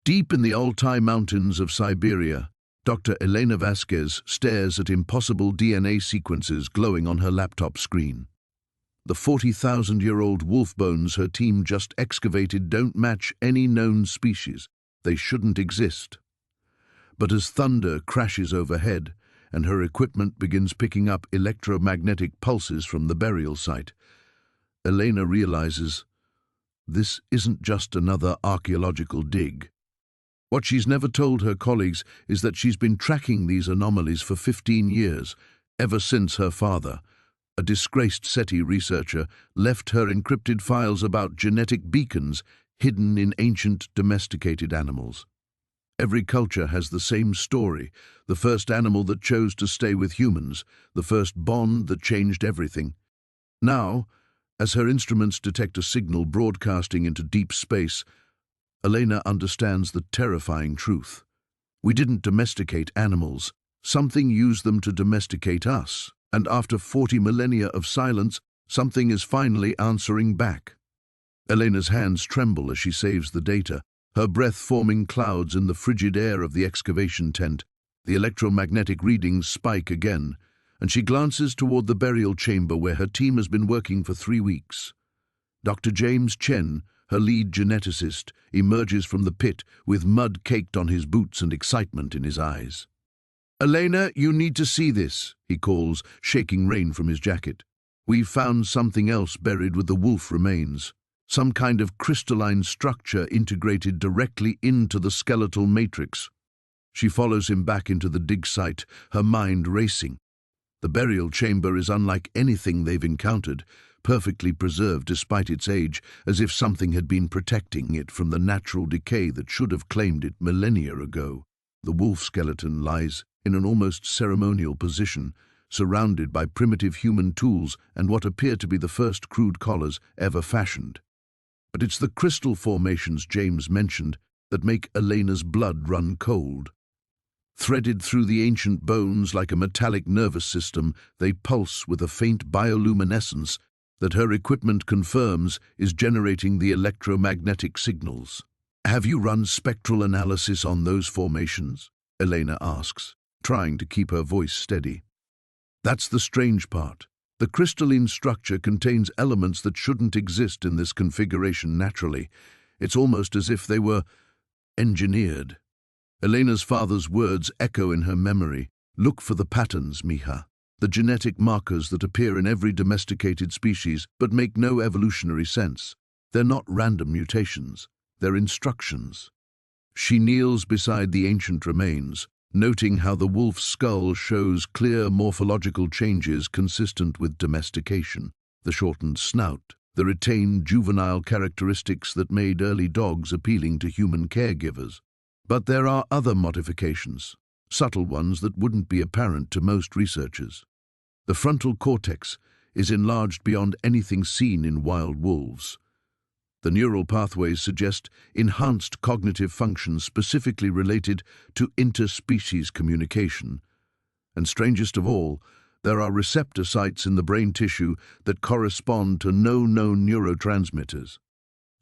Deep in the Altai Mountains of Siberia, Dr. Elena Vasquez stares at impossible DNA sequences glowing on her laptop screen. The 40,000-year-old wolf bones her team just excavated don't match any known species. They shouldn't exist. But as thunder crashes overhead and her equipment begins picking up electromagnetic pulses from the burial site, Elena realizes this isn't just another archaeological dig. What she's never told her colleagues is that she's been tracking these anomalies for 15 years, ever since her father, a disgraced SETI researcher, left her encrypted files about genetic beacons hidden in ancient domesticated animals. Every culture has the same story, the first animal that chose to stay with humans, the first bond that changed everything. Now, as her instruments detect a signal broadcasting into deep space, Elena understands the terrifying truth. We didn't domesticate animals. Something used them to domesticate us. And after 40 millennia of silence, something is finally answering back. Elena's hands tremble as she saves the data, her breath forming clouds in the frigid air of the excavation tent. The electromagnetic readings spike again, and she glances toward the burial chamber where her team has been working for 3 weeks. Dr. James Chen, her lead geneticist, emerges from the pit with mud caked on his boots and excitement in his eyes. "Elena, you need to see this," he calls, shaking rain from his jacket. "We've found something else buried with the wolf remains. Some kind of crystalline structure integrated directly into the skeletal matrix." She follows him back into the dig site, her mind racing. The burial chamber is unlike anything they've encountered, perfectly preserved despite its age, as if something had been protecting it from the natural decay that should have claimed it millennia ago. The wolf skeleton lies in an almost ceremonial position, surrounded by primitive human tools and what appear to be the first crude collars ever fashioned. But it's the crystal formations James mentioned that make Elena's blood run cold. Threaded through the ancient bones like a metallic nervous system, they pulse with a faint bioluminescence that her equipment confirms is generating the electromagnetic signals. "Have you run spectral analysis on those formations?" Elena asks, trying to keep her voice steady. That's the strange part. The crystalline structure contains elements that shouldn't exist in this configuration naturally. It's almost as if they were engineered. Elena's father's words echo in her memory. "Look for the patterns, Mija. The genetic markers that appear in every domesticated species but make no evolutionary sense. They're not random mutations. They're instructions." She kneels beside the ancient remains, noting how the wolf's skull shows clear morphological changes consistent with domestication. The shortened snout, the retained juvenile characteristics that made early dogs appealing to human caregivers. But there are other modifications, subtle ones that wouldn't be apparent to most researchers. The frontal cortex is enlarged beyond anything seen in wild wolves. The neural pathways suggest enhanced cognitive functions specifically related to interspecies communication. And strangest of all, there are receptor sites in the brain tissue that correspond to no known neurotransmitters.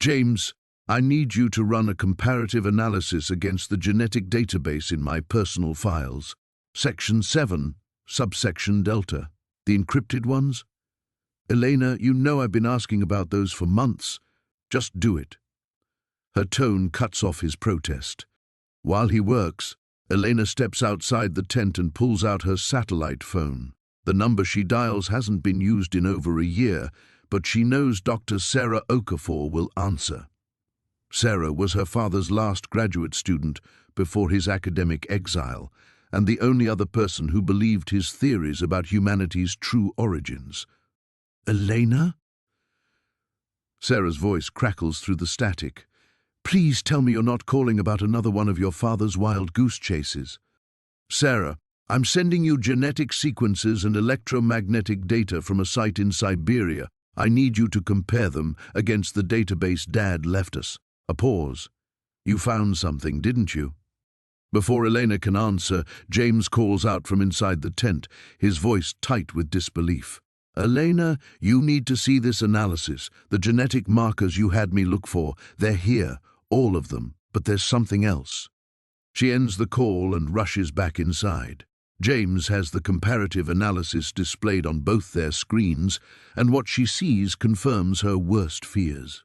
"James, I need you to run a comparative analysis against the genetic database in my personal files. Section 7, subsection Delta. The encrypted ones? Elena, you know I've been asking about those for months. Just do it." Her tone cuts off his protest. While he works, Elena steps outside the tent and pulls out her satellite phone. The number she dials hasn't been used in over a year, but she knows Dr. Sarah Okafor will answer. Sarah was her father's last graduate student before his academic exile, and the only other person who believed his theories about humanity's true origins. "Elena?" Sarah's voice crackles through the static. "Please tell me you're not calling about another one of your father's wild goose chases." "Sarah, I'm sending you genetic sequences and electromagnetic data from a site in Siberia. I need you to compare them against the database Dad left us." A pause. "You found something, didn't you?" Before Elena can answer, James calls out from inside the tent, his voice tight with disbelief. "Elena, you need to see this analysis. The genetic markers you had me look for, they're here, all of them, But there's something else. She ends the call and rushes back inside. James has the comparative analysis displayed on both their screens, and what she sees confirms her worst fears.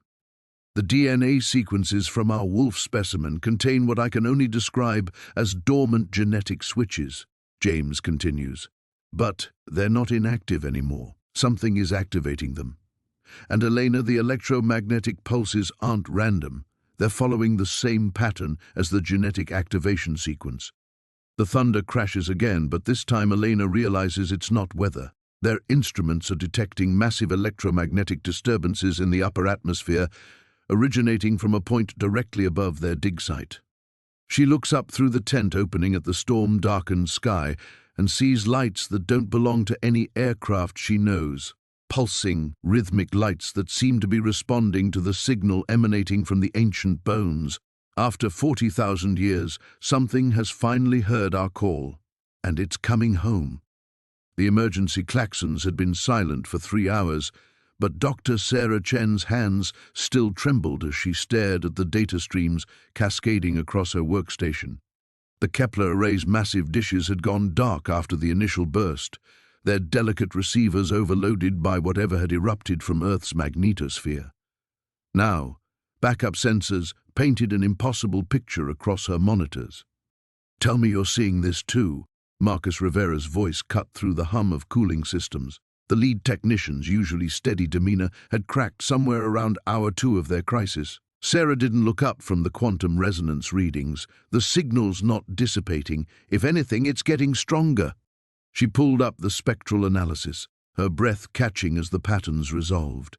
The DNA sequences from our wolf specimen contain what I can only describe as dormant genetic switches, James continues. But they're not inactive anymore. Something is activating them. And Elena, the electromagnetic pulses aren't random. They're following the same pattern as the genetic activation sequence. The thunder crashes again, but this time Elena realizes it's not weather. Their instruments are detecting massive electromagnetic disturbances in the upper atmosphere, originating from a point directly above their dig site. She looks up through the tent opening at the storm-darkened sky and sees lights that don't belong to any aircraft she knows. Pulsing, rhythmic lights that seem to be responding to the signal emanating from the ancient bones. After 40,000 years, something has finally heard our call, and it's coming home. The emergency klaxons had been silent for 3 hours, but Dr. Sarah Chen's hands still trembled as she stared at the data streams cascading across her workstation. The Kepler array's massive dishes had gone dark after the initial burst, their delicate receivers overloaded by whatever had erupted from Earth's magnetosphere. Now, backup sensors painted an impossible picture across her monitors. "Tell me you're seeing this too," Marcus Rivera's voice cut through the hum of cooling systems. The lead technician's usually steady demeanor had cracked somewhere around hour 2 of their crisis. Sarah didn't look up from the quantum resonance readings. The signal's not dissipating. If anything, it's getting stronger. She pulled up the spectral analysis, her breath catching as the patterns resolved.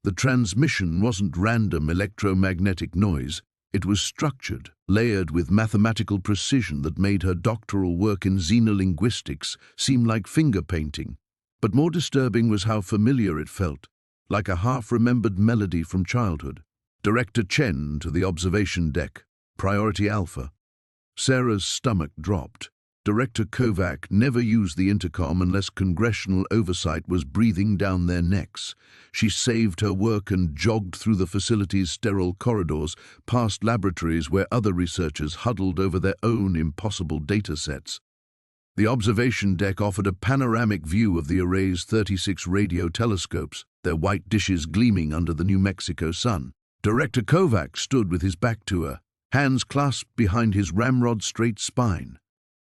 The transmission wasn't random electromagnetic noise. It was structured, layered with mathematical precision that made her doctoral work in xenolinguistics seem like finger painting. But more disturbing was how familiar it felt, like a half-remembered melody from childhood. Director Chen to the observation deck, Priority Alpha. Sarah's stomach dropped. Director Kovac never used the intercom unless congressional oversight was breathing down their necks. She saved her work and jogged through the facility's sterile corridors, past laboratories where other researchers huddled over their own impossible data sets. The observation deck offered a panoramic view of the array's 36 radio telescopes, their white dishes gleaming under the New Mexico sun. Director Kovac stood with his back to her, hands clasped behind his ramrod-straight spine.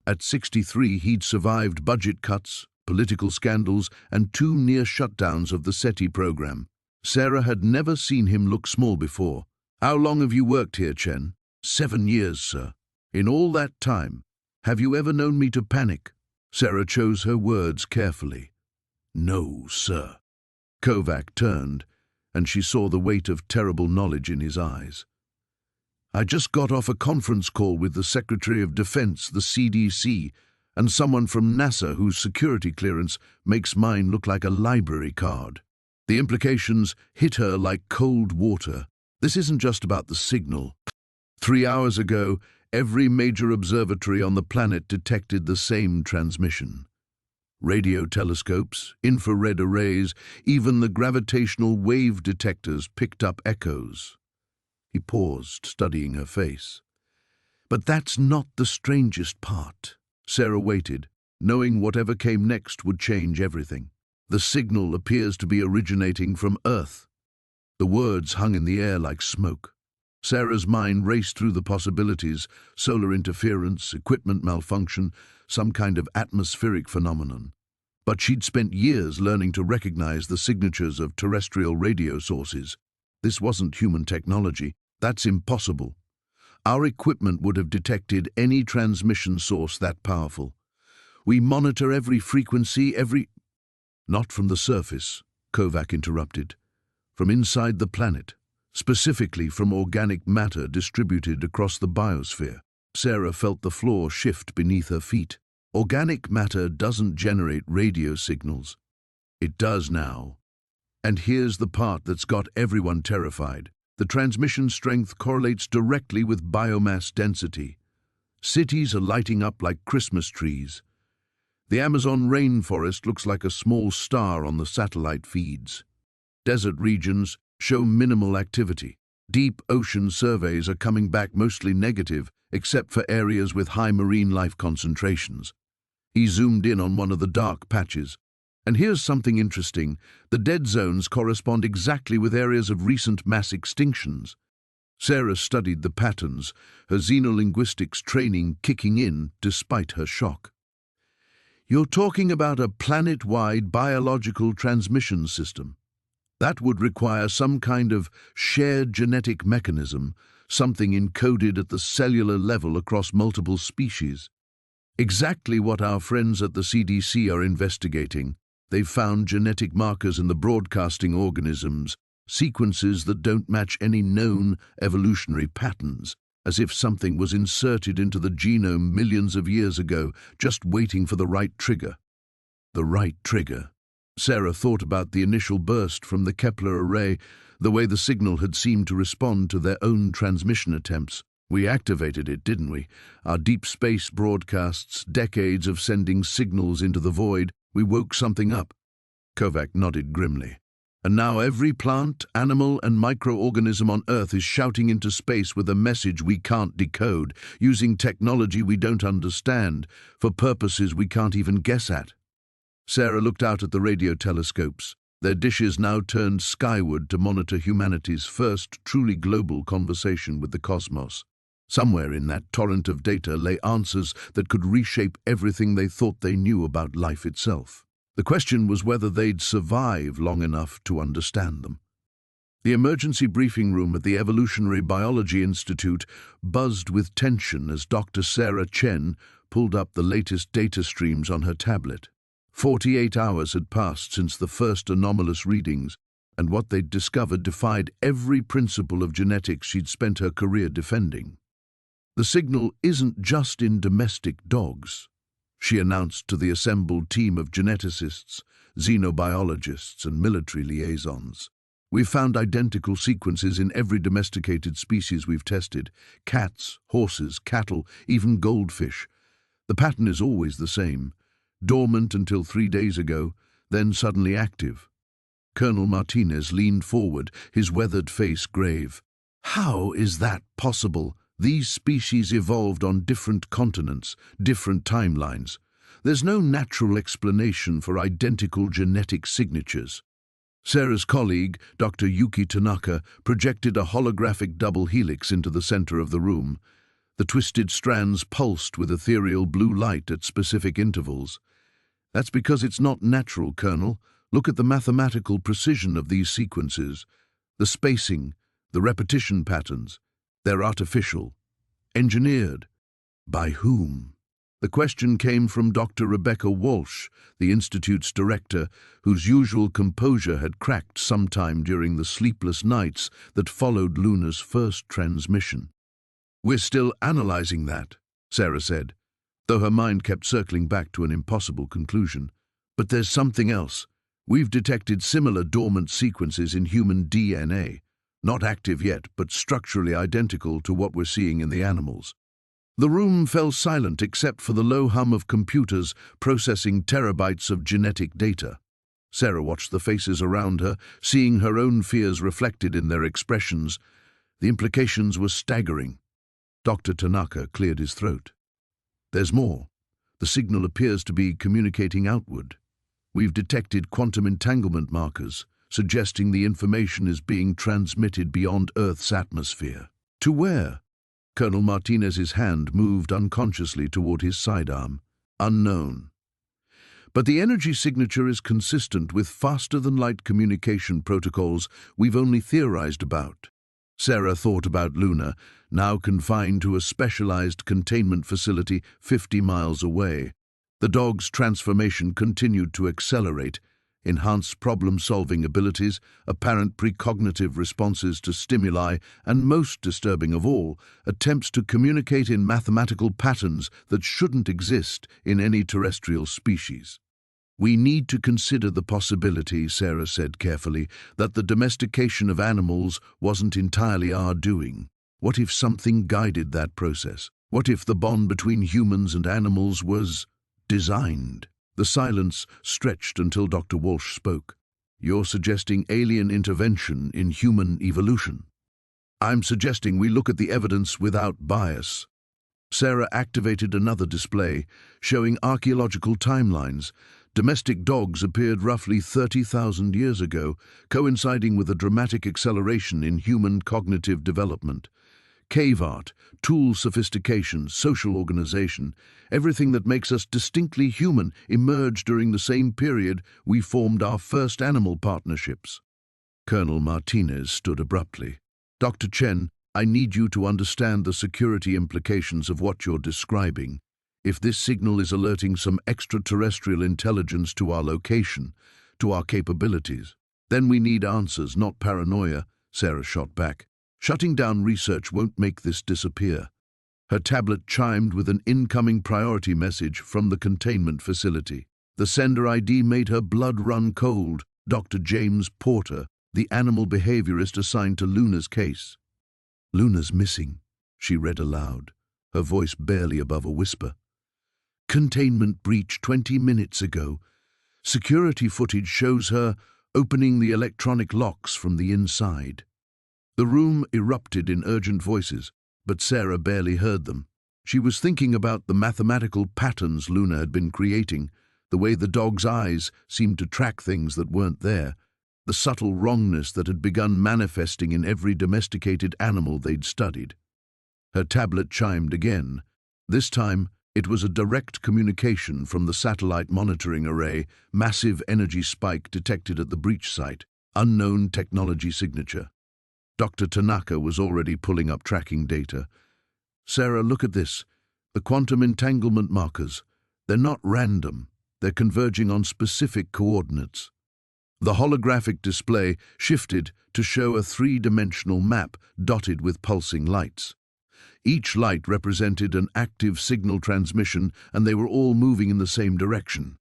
At 63, he'd survived budget cuts, political scandals, and 2 near shutdowns of the SETI program. Sarah had never seen him look small before. "How long have you worked here, Chen?" 7 years, sir. "In all that time, have you ever known me to panic?" Sarah chose her words carefully. "No, sir." Kovac turned, and she saw the weight of terrible knowledge in his eyes. "I just got off a conference call with the Secretary of Defense, the CDC, and someone from NASA whose security clearance makes mine look like a library card." The implications hit her like cold water. This isn't just about the signal. 3 hours ago, every major observatory on the planet detected the same transmission. Radio telescopes, infrared arrays, even the gravitational wave detectors picked up echoes. He paused, studying her face. "But that's not the strangest part." Sarah waited, knowing whatever came next would change everything. "The signal appears to be originating from Earth." The words hung in the air like smoke. Sarah's mind raced through the possibilities: solar interference, equipment malfunction, some kind of atmospheric phenomenon. But she'd spent years learning to recognize the signatures of terrestrial radio sources. This wasn't human technology. That's impossible. Our equipment would have detected any transmission source that powerful. We monitor every frequency, Not from the surface, Kovac interrupted. From inside the planet, specifically from organic matter distributed across the biosphere. Sarah felt the floor shift beneath her feet. Organic matter doesn't generate radio signals. It does now. And here's the part that's got everyone terrified. The transmission strength correlates directly with biomass density. Cities are lighting up like Christmas trees. The Amazon rainforest looks like a small star on the satellite feeds. Desert regions show minimal activity. Deep ocean surveys are coming back mostly negative, except for areas with high marine life concentrations. He zoomed in on one of the dark patches. And here's something interesting. The dead zones correspond exactly with areas of recent mass extinctions. Sarah studied the patterns, her xenolinguistics training kicking in despite her shock. You're talking about a planet-wide biological transmission system. That would require some kind of shared genetic mechanism, something encoded at the cellular level across multiple species. Exactly what our friends at the CDC are investigating. They've found genetic markers in the broadcasting organisms, sequences that don't match any known evolutionary patterns, as if something was inserted into the genome millions of years ago, just waiting for the right trigger. The right trigger. Sarah thought about the initial burst from the Kepler array, the way the signal had seemed to respond to their own transmission attempts. We activated it, didn't we? Our deep space broadcasts, decades of sending signals into the void, we woke something up. Kovac nodded grimly. And now every plant, animal, and microorganism on Earth is shouting into space with a message we can't decode, using technology we don't understand, for purposes we can't even guess at. Sarah looked out at the radio telescopes, their dishes now turned skyward to monitor humanity's first truly global conversation with the cosmos. Somewhere in that torrent of data lay answers that could reshape everything they thought they knew about life itself. The question was whether they'd survive long enough to understand them. The emergency briefing room at the Evolutionary Biology Institute buzzed with tension as Dr. Sarah Chen pulled up the latest data streams on her tablet. 48 hours had passed since the first anomalous readings, and what they'd discovered defied every principle of genetics she'd spent her career defending. The signal isn't just in domestic dogs, she announced to the assembled team of geneticists, xenobiologists, and military liaisons. We've found identical sequences in every domesticated species we've tested: cats, horses, cattle, even goldfish. The pattern is always the same: dormant until 3 days ago, then suddenly active. Colonel Martinez leaned forward, his weathered face grave. How is that possible? These species evolved on different continents, different timelines. There's no natural explanation for identical genetic signatures. Sarah's colleague, Dr. Yuki Tanaka, projected a holographic double helix into the center of the room. The twisted strands pulsed with ethereal blue light at specific intervals. That's because it's not natural, Colonel. Look at the mathematical precision of these sequences. The spacing, the repetition patterns. They're artificial. Engineered. By whom? The question came from Dr. Rebecca Walsh, the Institute's director, whose usual composure had cracked sometime during the sleepless nights that followed Luna's first transmission. We're still analyzing that, Sarah said, though her mind kept circling back to an impossible conclusion. But there's something else. We've detected similar dormant sequences in human DNA, not active yet, but structurally identical to what we're seeing in the animals. The room fell silent except for the low hum of computers processing terabytes of genetic data. Sarah watched the faces around her, seeing her own fears reflected in their expressions. The implications were staggering. Dr. Tanaka cleared his throat. There's more. The signal appears to be communicating outward. We've detected quantum entanglement markers, suggesting the information is being transmitted beyond Earth's atmosphere. To where? Colonel Martinez's hand moved unconsciously toward his sidearm. Unknown. But the energy signature is consistent with faster-than-light communication protocols we've only theorized about. Sarah thought about Luna, now confined to a specialized containment facility 50 miles away. The dog's transformation continued to accelerate. Enhanced problem-solving abilities, apparent precognitive responses to stimuli, and most disturbing of all, attempts to communicate in mathematical patterns that shouldn't exist in any terrestrial species. We need to consider the possibility, Sarah said carefully, that the domestication of animals wasn't entirely our doing. What if something guided that process? What if the bond between humans and animals was designed? The silence stretched until Dr. Walsh spoke. You're suggesting alien intervention in human evolution? I'm suggesting we look at the evidence without bias. Sarah activated another display, showing archaeological timelines. Domestic dogs appeared roughly 30,000 years ago, coinciding with a dramatic acceleration in human cognitive development. Cave art, tool sophistication, social organization, everything that makes us distinctly human emerged during the same period we formed our first animal partnerships. Colonel Martinez stood abruptly. Dr. Chen, I need you to understand the security implications of what you're describing. If this signal is alerting some extraterrestrial intelligence to our location, to our capabilities, then we need answers, not paranoia, Sarah shot back. Shutting down research won't make this disappear. Her tablet chimed with an incoming priority message from the containment facility. The sender ID made her blood run cold. Dr. James Porter, the animal behaviorist assigned to Luna's case. Luna's missing, she read aloud, her voice barely above a whisper. Containment breach 20 minutes ago. Security footage shows her opening the electronic locks from the inside. The room erupted in urgent voices, but Sarah barely heard them. She was thinking about the mathematical patterns Luna had been creating, the way the dog's eyes seemed to track things that weren't there, the subtle wrongness that had begun manifesting in every domesticated animal they'd studied. Her tablet chimed again. This time, it was a direct communication from the satellite monitoring array, massive energy spike detected at the breach site, unknown technology signature. Dr. Tanaka was already pulling up tracking data. Sarah, look at this. The quantum entanglement markers. They're not random. They're converging on specific coordinates. The holographic display shifted to show a three-dimensional map dotted with pulsing lights. Each light represented an active signal transmission, and they were all moving in the same direction.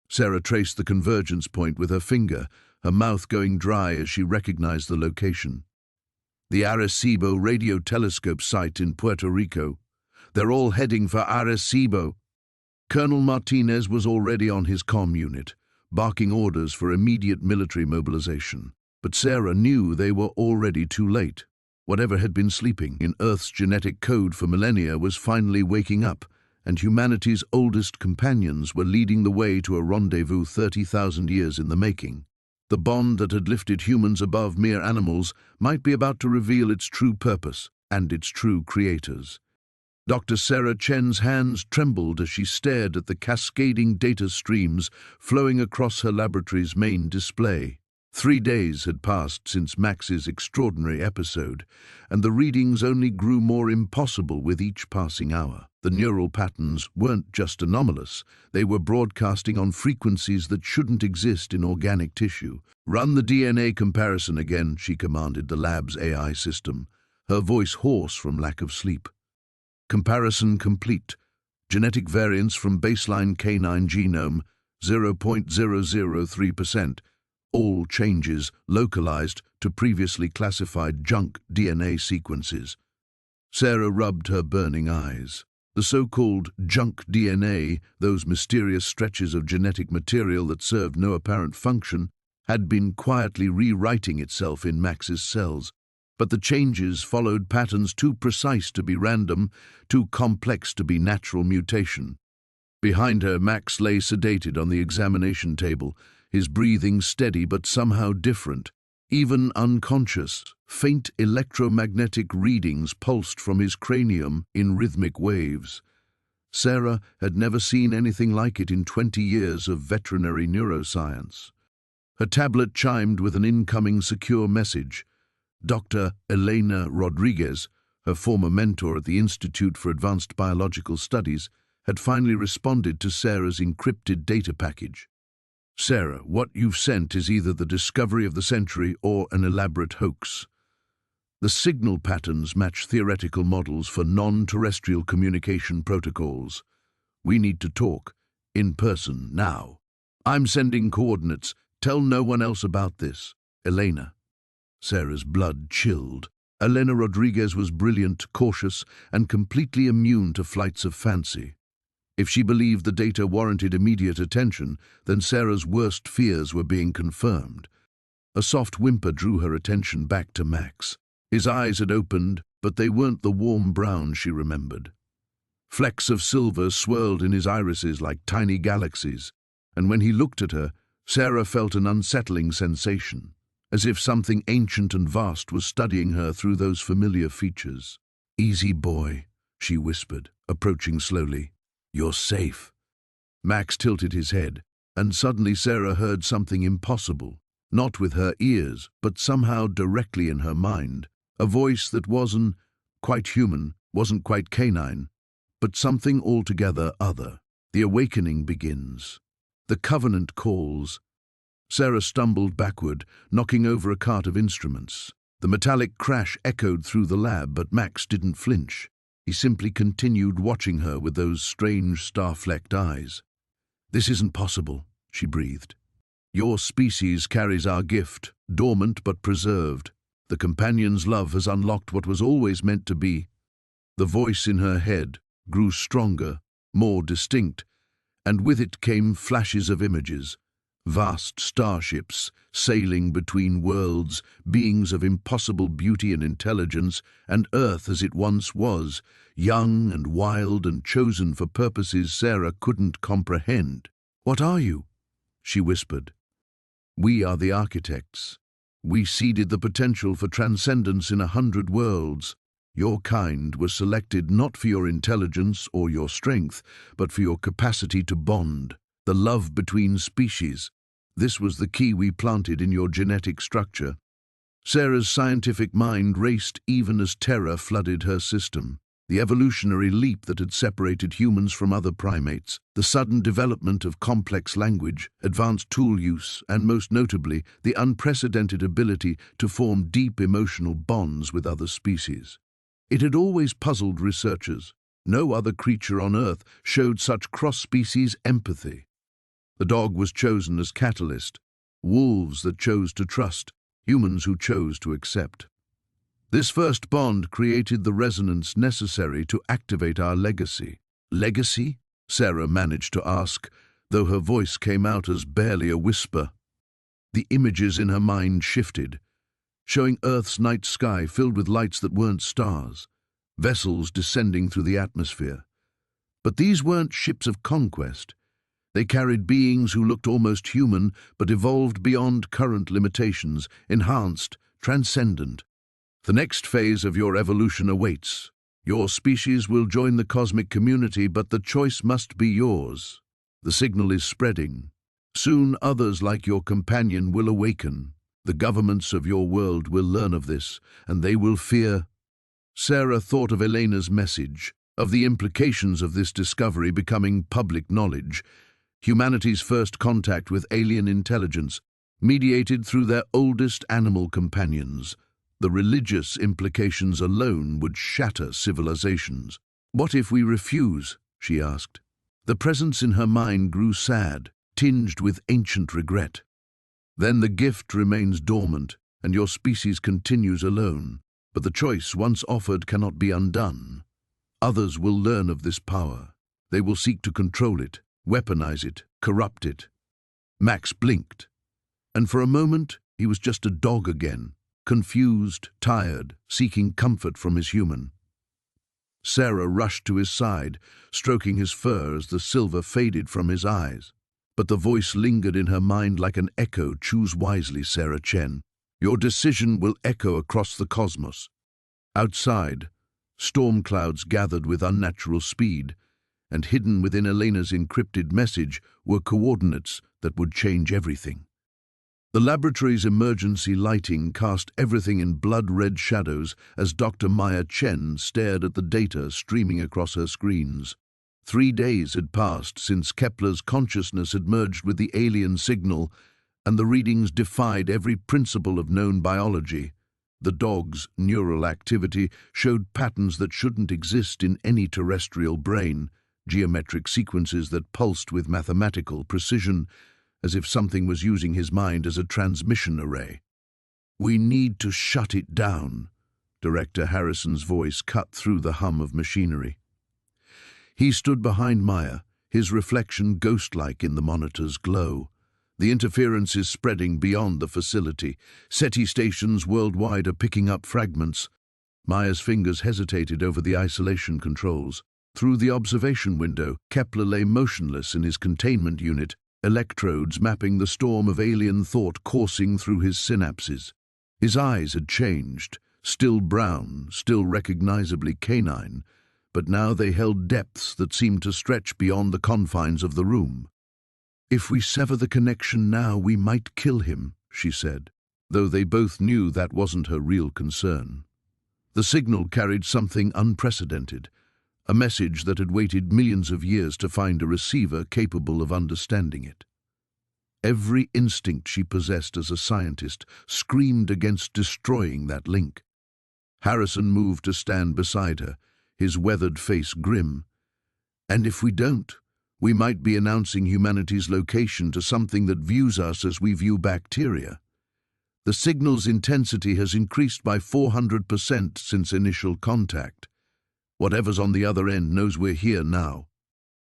Sarah traced the convergence point with her finger, her mouth going dry as she recognized the location. The Arecibo radio telescope site in Puerto Rico. They're all heading for Arecibo. Colonel Martinez was already on his comm unit, barking orders for immediate military mobilization. But Sarah knew they were already too late. Whatever had been sleeping in Earth's genetic code for millennia was finally waking up, and humanity's oldest companions were leading the way to a rendezvous 30,000 years in the making. The bond that had lifted humans above mere animals might be about to reveal its true purpose and its true creators. Dr. Sarah Chen's hands trembled as she stared at the cascading data streams flowing across her laboratory's main display. 3 days had passed since Max's extraordinary episode, and the readings only grew more impossible with each passing hour. The neural patterns weren't just anomalous, they were broadcasting on frequencies that shouldn't exist in organic tissue. Run the DNA comparison again, she commanded the lab's AI system, her voice hoarse from lack of sleep. Comparison complete. Genetic variance from baseline canine genome, 0.003%. All changes localized to previously classified junk DNA sequences. Sarah rubbed her burning eyes. The so-called junk DNA, those mysterious stretches of genetic material that served no apparent function, had been quietly rewriting itself in Max's cells. But the changes followed patterns too precise to be random, too complex to be natural mutation. Behind her, Max lay sedated on the examination table, his breathing steady but somehow different. Even unconscious, faint electromagnetic readings pulsed from his cranium in rhythmic waves. Sarah had never seen anything like it in 20 years of veterinary neuroscience. Her tablet chimed with an incoming secure message. Dr. Elena Rodriguez, her former mentor at the Institute for Advanced Biological Studies, had finally responded to Sarah's encrypted data package. Sarah, what you've sent is either the discovery of the century or an elaborate hoax. The signal patterns match theoretical models for non-terrestrial communication protocols. We need to talk, in person, now. I'm sending coordinates. Tell no one else about this. Elena. Sarah's blood chilled. Elena Rodriguez was brilliant, cautious, and completely immune to flights of fancy. If she believed the data warranted immediate attention, then Sarah's worst fears were being confirmed. A soft whimper drew her attention back to Max. His eyes had opened, but they weren't the warm brown she remembered. Flecks of silver swirled in his irises like tiny galaxies, and when he looked at her, Sarah felt an unsettling sensation, as if something ancient and vast was studying her through those familiar features. "Easy, boy," she whispered, approaching slowly. "You're safe." Max tilted his head, and suddenly Sarah heard something impossible, not with her ears, but somehow directly in her mind. A voice that wasn't quite human, wasn't quite canine, but something altogether other. The awakening begins. The covenant calls. Sarah stumbled backward, knocking over a cart of instruments. The metallic crash echoed through the lab, but Max didn't flinch. He simply continued watching her with those strange star-flecked eyes. "This isn't possible," she breathed. "Your species carries our gift, dormant but preserved. The companion's love has unlocked what was always meant to be." The voice in her head grew stronger, more distinct, and with it came flashes of images. Vast starships sailing between worlds, beings of impossible beauty and intelligence, and Earth as it once was, young and wild and chosen for purposes Sarah couldn't comprehend. "What are you?" she whispered. "We are the architects. We seeded the potential for transcendence in 100 worlds. Your kind was selected not for your intelligence or your strength, but for your capacity to bond, the love between species. This was the key we planted in your genetic structure." Sarah's scientific mind raced even as terror flooded her system. The evolutionary leap that had separated humans from other primates, the sudden development of complex language, advanced tool use, and most notably, the unprecedented ability to form deep emotional bonds with other species. It had always puzzled researchers. No other creature on Earth showed such cross-species empathy. The dog was chosen as catalyst, wolves that chose to trust, humans who chose to accept. This first bond created the resonance necessary to activate our legacy. "Legacy?" Sarah managed to ask, though her voice came out as barely a whisper. The images in her mind shifted, showing Earth's night sky filled with lights that weren't stars, vessels descending through the atmosphere. But these weren't ships of conquest. They carried beings who looked almost human, but evolved beyond current limitations, enhanced, transcendent. "The next phase of your evolution awaits. Your species will join the cosmic community, but the choice must be yours. The signal is spreading. Soon others like your companion will awaken. The governments of your world will learn of this, and they will fear." Sarah thought of Elena's message, of the implications of this discovery becoming public knowledge. Humanity's first contact with alien intelligence, mediated through their oldest animal companions. The religious implications alone would shatter civilizations. "What if we refuse?" she asked. The presence in her mind grew sad, tinged with ancient regret. "Then the gift remains dormant, and your species continues alone. But the choice once offered cannot be undone. Others will learn of this power. They will seek to control it, weaponize it, corrupt it." Max blinked, and for a moment he was just a dog again, confused, tired, seeking comfort from his human. Sarah rushed to his side, stroking his fur as the silver faded from his eyes. But the voice lingered in her mind like an echo. "Choose wisely, Sarah Chen. Your decision will echo across the cosmos." Outside, storm clouds gathered with unnatural speed, and hidden within Elena's encrypted message were coordinates that would change everything. The laboratory's emergency lighting cast everything in blood-red shadows as Dr. Maya Chen stared at the data streaming across her screens. 3 days had passed since Kepler's consciousness had merged with the alien signal, and the readings defied every principle of known biology. The dog's neural activity showed patterns that shouldn't exist in any terrestrial brain, geometric sequences that pulsed with mathematical precision, as if something was using his mind as a transmission array. "We need to shut it down," Director Harrison's voice cut through the hum of machinery. He stood behind Maya, his reflection ghost-like in the monitor's glow. The interference is spreading beyond the facility. SETI stations worldwide are picking up fragments. Maya's fingers hesitated over the isolation controls. Through the observation window, Kepler lay motionless in his containment unit, electrodes mapping the storm of alien thought coursing through his synapses. His eyes had changed, still brown, still recognizably canine, but now they held depths that seemed to stretch beyond the confines of the room. "If we sever the connection now, we might kill him," she said, though they both knew that wasn't her real concern. The signal carried something unprecedented, a message that had waited millions of years to find a receiver capable of understanding it. Every instinct she possessed as a scientist screamed against destroying that link. Harrison moved to stand beside her, his weathered face grim. "And if we don't, we might be announcing humanity's location to something that views us as we view bacteria. The signal's intensity has increased by 400% since initial contact. Whatever's on the other end knows we're here now."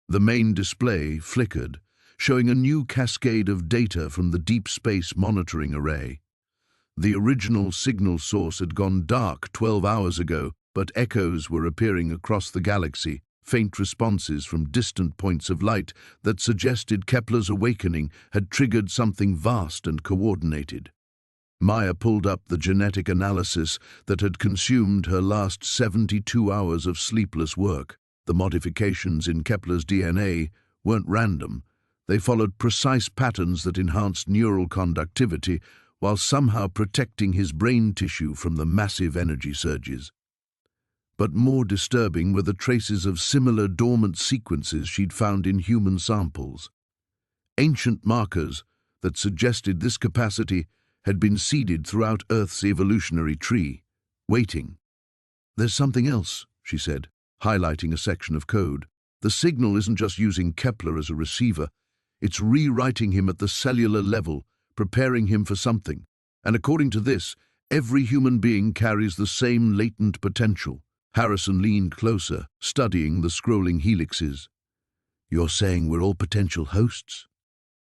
The main display flickered, showing a new cascade of data from the Deep Space Monitoring Array. The original signal source had gone dark 12 hours ago, but echoes were appearing across the galaxy, faint responses from distant points of light that suggested Kepler's awakening had triggered something vast and coordinated. Maya pulled up the genetic analysis that had consumed her last 72 hours of sleepless work. The modifications in Kepler's DNA weren't random. They followed precise patterns that enhanced neural conductivity while somehow protecting his brain tissue from the massive energy surges. But more disturbing were the traces of similar dormant sequences she'd found in human samples. Ancient markers that suggested this capacity had been seeded throughout Earth's evolutionary tree, waiting. "There's something else," she said, highlighting a section of code. "The signal isn't just using Kepler as a receiver, it's rewriting him at the cellular level, preparing him for something. And according to this, every human being carries the same latent potential." Harrison leaned closer, studying the scrolling helixes. "You're saying we're all potential hosts?"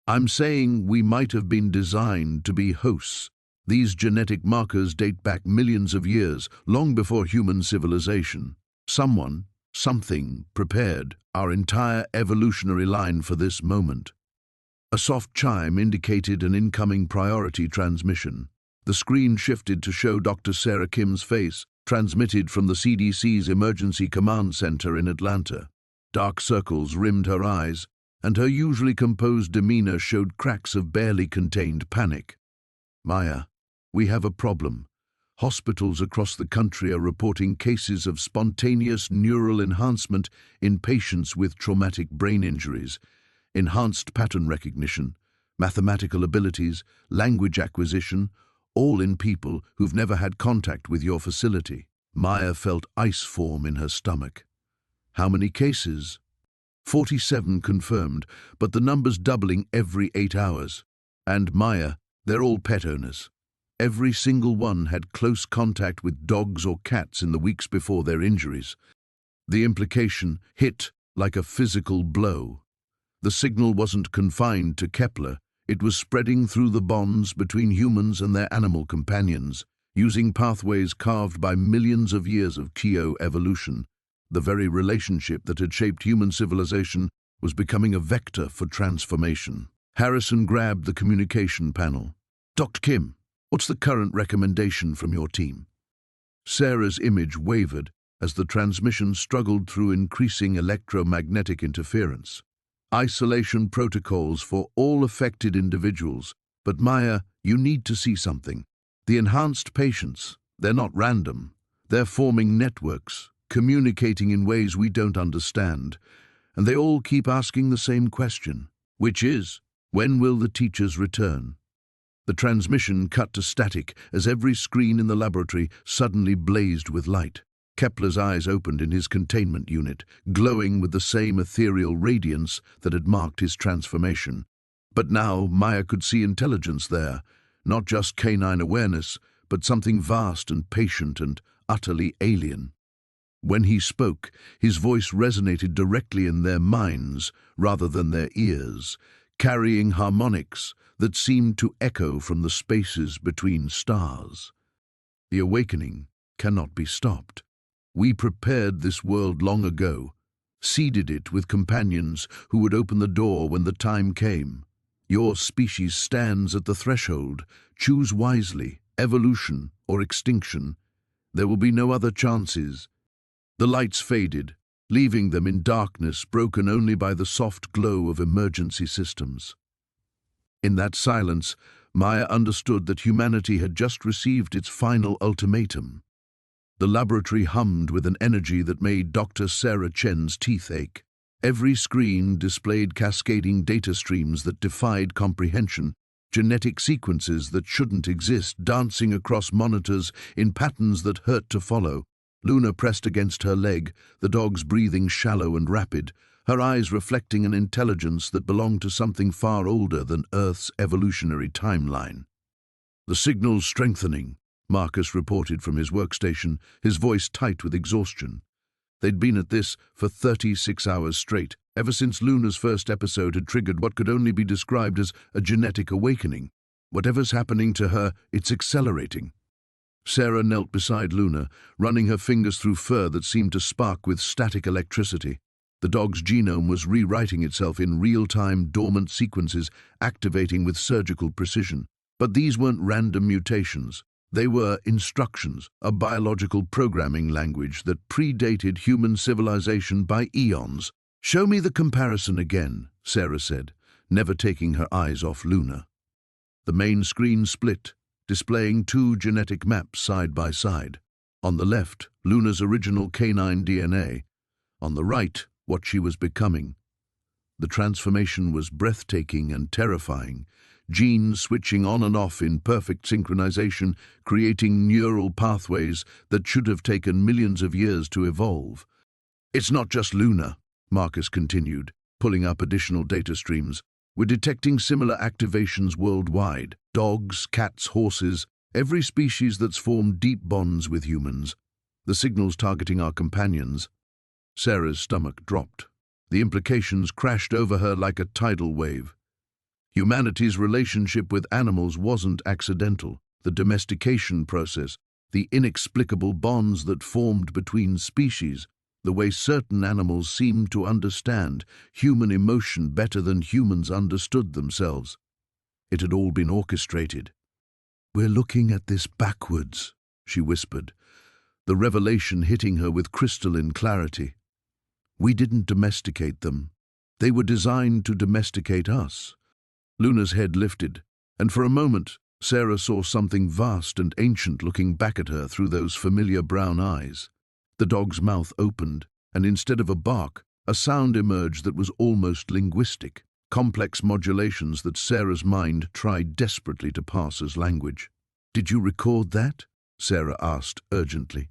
"I'm saying we might have been designed to be hosts. These genetic markers date back millions of years, long before human civilization. Someone, something, prepared our entire evolutionary line for this moment." A soft chime indicated an incoming priority transmission. The screen shifted to show Dr. Sarah Kim's face, transmitted from the CDC's Emergency Command Center in Atlanta. Dark circles rimmed her eyes, and her usually composed demeanor showed cracks of barely contained panic. "Maya, we have a problem. Hospitals across the country are reporting cases of spontaneous neural enhancement in patients with traumatic brain injuries, enhanced pattern recognition, mathematical abilities, language acquisition, all in people who've never had contact with your facility." Maya felt ice form in her stomach. "How many cases?" 47 confirmed, but the number's doubling every 8 hours. And Maya, they're all pet owners. Every single one had close contact with dogs or cats in the weeks before their injuries. The implication hit like a physical blow. The signal wasn't confined to Kepler. It was spreading through the bonds between humans and their animal companions, using pathways carved by millions of years of evolution. The very relationship that had shaped human civilization was becoming a vector for transformation. Harrison grabbed the communication panel. "Dr. Kim, what's the current recommendation from your team?" Sarah's image wavered as the transmission struggled through increasing electromagnetic interference. "Isolation protocols for all affected individuals. But Maya, you need to see something. The enhanced patients, they're not random. They're forming networks, communicating in ways we don't understand, and they all keep asking the same question, which is, when will the teachers return?" The transmission cut to static as every screen in the laboratory suddenly blazed with light. Kepler's eyes opened in his containment unit, glowing with the same ethereal radiance that had marked his transformation. But now Maya could see intelligence there, not just canine awareness, but something vast and patient and utterly alien. When he spoke, his voice resonated directly in their minds rather than their ears, carrying harmonics that seemed to echo from the spaces between stars. The awakening cannot be stopped. We prepared this world long ago, seeded it with companions who would open the door when the time came. Your species stands at the threshold. Choose wisely, evolution or extinction. There will be no other chances. The lights faded, leaving them in darkness broken only by the soft glow of emergency systems. In that silence, Maya understood that humanity had just received its final ultimatum. The laboratory hummed with an energy that made Dr. Sarah Chen's teeth ache. Every screen displayed cascading data streams that defied comprehension, genetic sequences that shouldn't exist dancing across monitors in patterns that hurt to follow. Luna pressed against her leg, the dog's breathing shallow and rapid, her eyes reflecting an intelligence that belonged to something far older than Earth's evolutionary timeline. "The signal's strengthening," Marcus reported from his workstation, his voice tight with exhaustion. They'd been at this for 36 hours straight, ever since Luna's first episode had triggered what could only be described as a genetic awakening. Whatever's happening to her, it's accelerating. Sarah knelt beside Luna, running her fingers through fur that seemed to spark with static electricity. The dog's genome was rewriting itself in real-time dormant sequences, activating with surgical precision. But these weren't random mutations. They were instructions, a biological programming language that predated human civilization by eons. "Show me the comparison again," Sarah said, never taking her eyes off Luna. The main screen split, displaying two genetic maps side by side. On the left, Luna's original canine DNA. On the right, what she was becoming. The transformation was breathtaking and terrifying, genes switching on and off in perfect synchronization, creating neural pathways that should have taken millions of years to evolve. "It's not just Luna," Marcus continued, pulling up additional data streams. "We're detecting similar activations worldwide. Dogs, cats, horses, every species that's formed deep bonds with humans. The signals targeting our companions." Sarah's stomach dropped. The implications crashed over her like a tidal wave. Humanity's relationship with animals wasn't accidental. The domestication process, the inexplicable bonds that formed between species, the way certain animals seemed to understand human emotion better than humans understood themselves. It had all been orchestrated. "We're looking at this backwards," she whispered, the revelation hitting her with crystalline clarity. "We didn't domesticate them. They were designed to domesticate us." Luna's head lifted, and for a moment, Sarah saw something vast and ancient looking back at her through those familiar brown eyes. The dog's mouth opened, and instead of a bark, a sound emerged that was almost linguistic, complex modulations that Sarah's mind tried desperately to parse as language. "Did you record that?" Sarah asked urgently.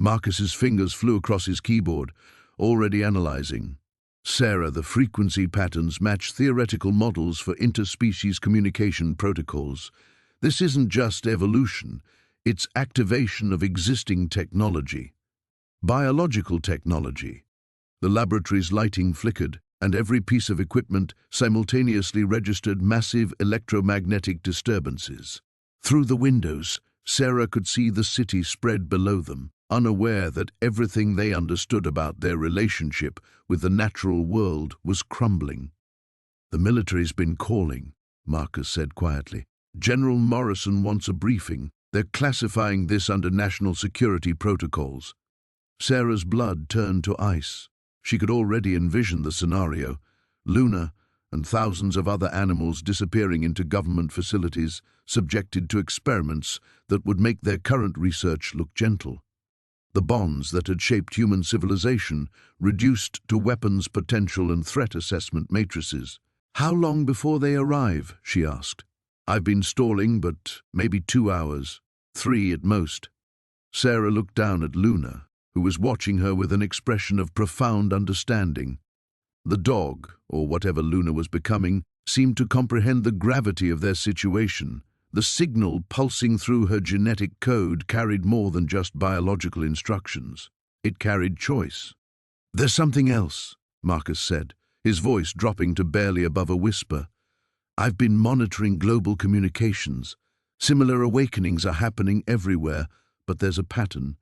Marcus's fingers flew across his keyboard, already analyzing. "Sarah, the frequency patterns match theoretical models for interspecies communication protocols. This isn't just evolution, it's activation of existing technology. Biological technology." The laboratory's lighting flickered, and every piece of equipment simultaneously registered massive electromagnetic disturbances. Through the windows, Sarah could see the city spread below them, unaware that everything they understood about their relationship with the natural world was crumbling. "The military's been calling," Marcus said quietly. "General Morrison wants a briefing. They're classifying this under national security protocols." Sarah's blood turned to ice. She could already envision the scenario. Luna and thousands of other animals disappearing into government facilities, subjected to experiments that would make their current research look gentle. The bonds that had shaped human civilization reduced to weapons potential and threat assessment matrices. "How long before they arrive?" she asked. "I've been stalling, but maybe 2 hours. 3 at most." Sarah looked down at Luna, who was watching her with an expression of profound understanding. The dog, or whatever Luna was becoming, seemed to comprehend the gravity of their situation. The signal pulsing through her genetic code carried more than just biological instructions. It carried choice. "There's something else," Marcus said, his voice dropping to barely above a whisper. "I've been monitoring global communications. Similar awakenings are happening everywhere, but there's a pattern.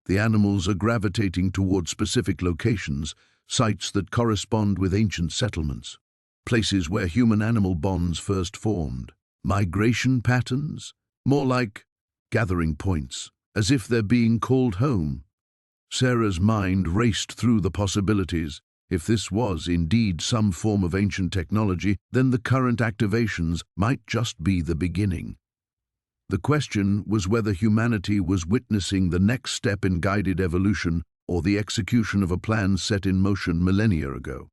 The animals are gravitating toward specific locations, sites that correspond with ancient settlements, places where human-animal bonds first formed. Migration patterns? More like gathering points, as if they're being called home." Sarah's mind raced through the possibilities. If this was indeed some form of ancient technology, then the current activations might just be the beginning. The question was whether humanity was witnessing the next step in guided evolution or the execution of a plan set in motion millennia ago.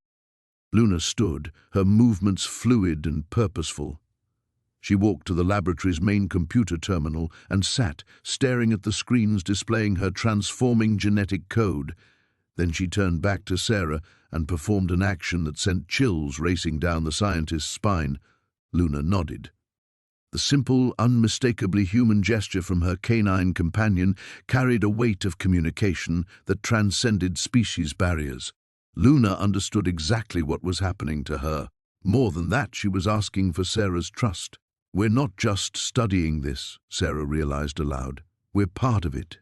Luna stood, her movements fluid and purposeful. She walked to the laboratory's main computer terminal and sat, staring at the screens displaying her transforming genetic code. Then she turned back to Sarah and performed an action that sent chills racing down the scientist's spine. Luna nodded. The simple, unmistakably human gesture from her canine companion carried a weight of communication that transcended species barriers. Luna understood exactly what was happening to her. More than that, she was asking for Sarah's trust. "We're not just studying this," Sarah realized aloud. "We're part of it."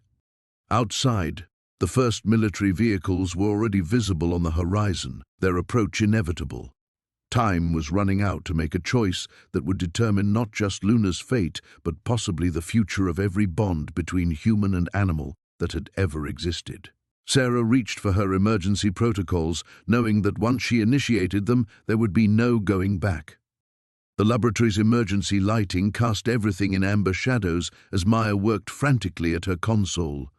Outside, the first military vehicles were already visible on the horizon, their approach inevitable. Time was running out to make a choice that would determine not just Luna's fate, but possibly the future of every bond between human and animal that had ever existed. Sarah reached for her emergency protocols, knowing that once she initiated them, there would be no going back. The laboratory's emergency lighting cast everything in amber shadows as Maya worked frantically at her console.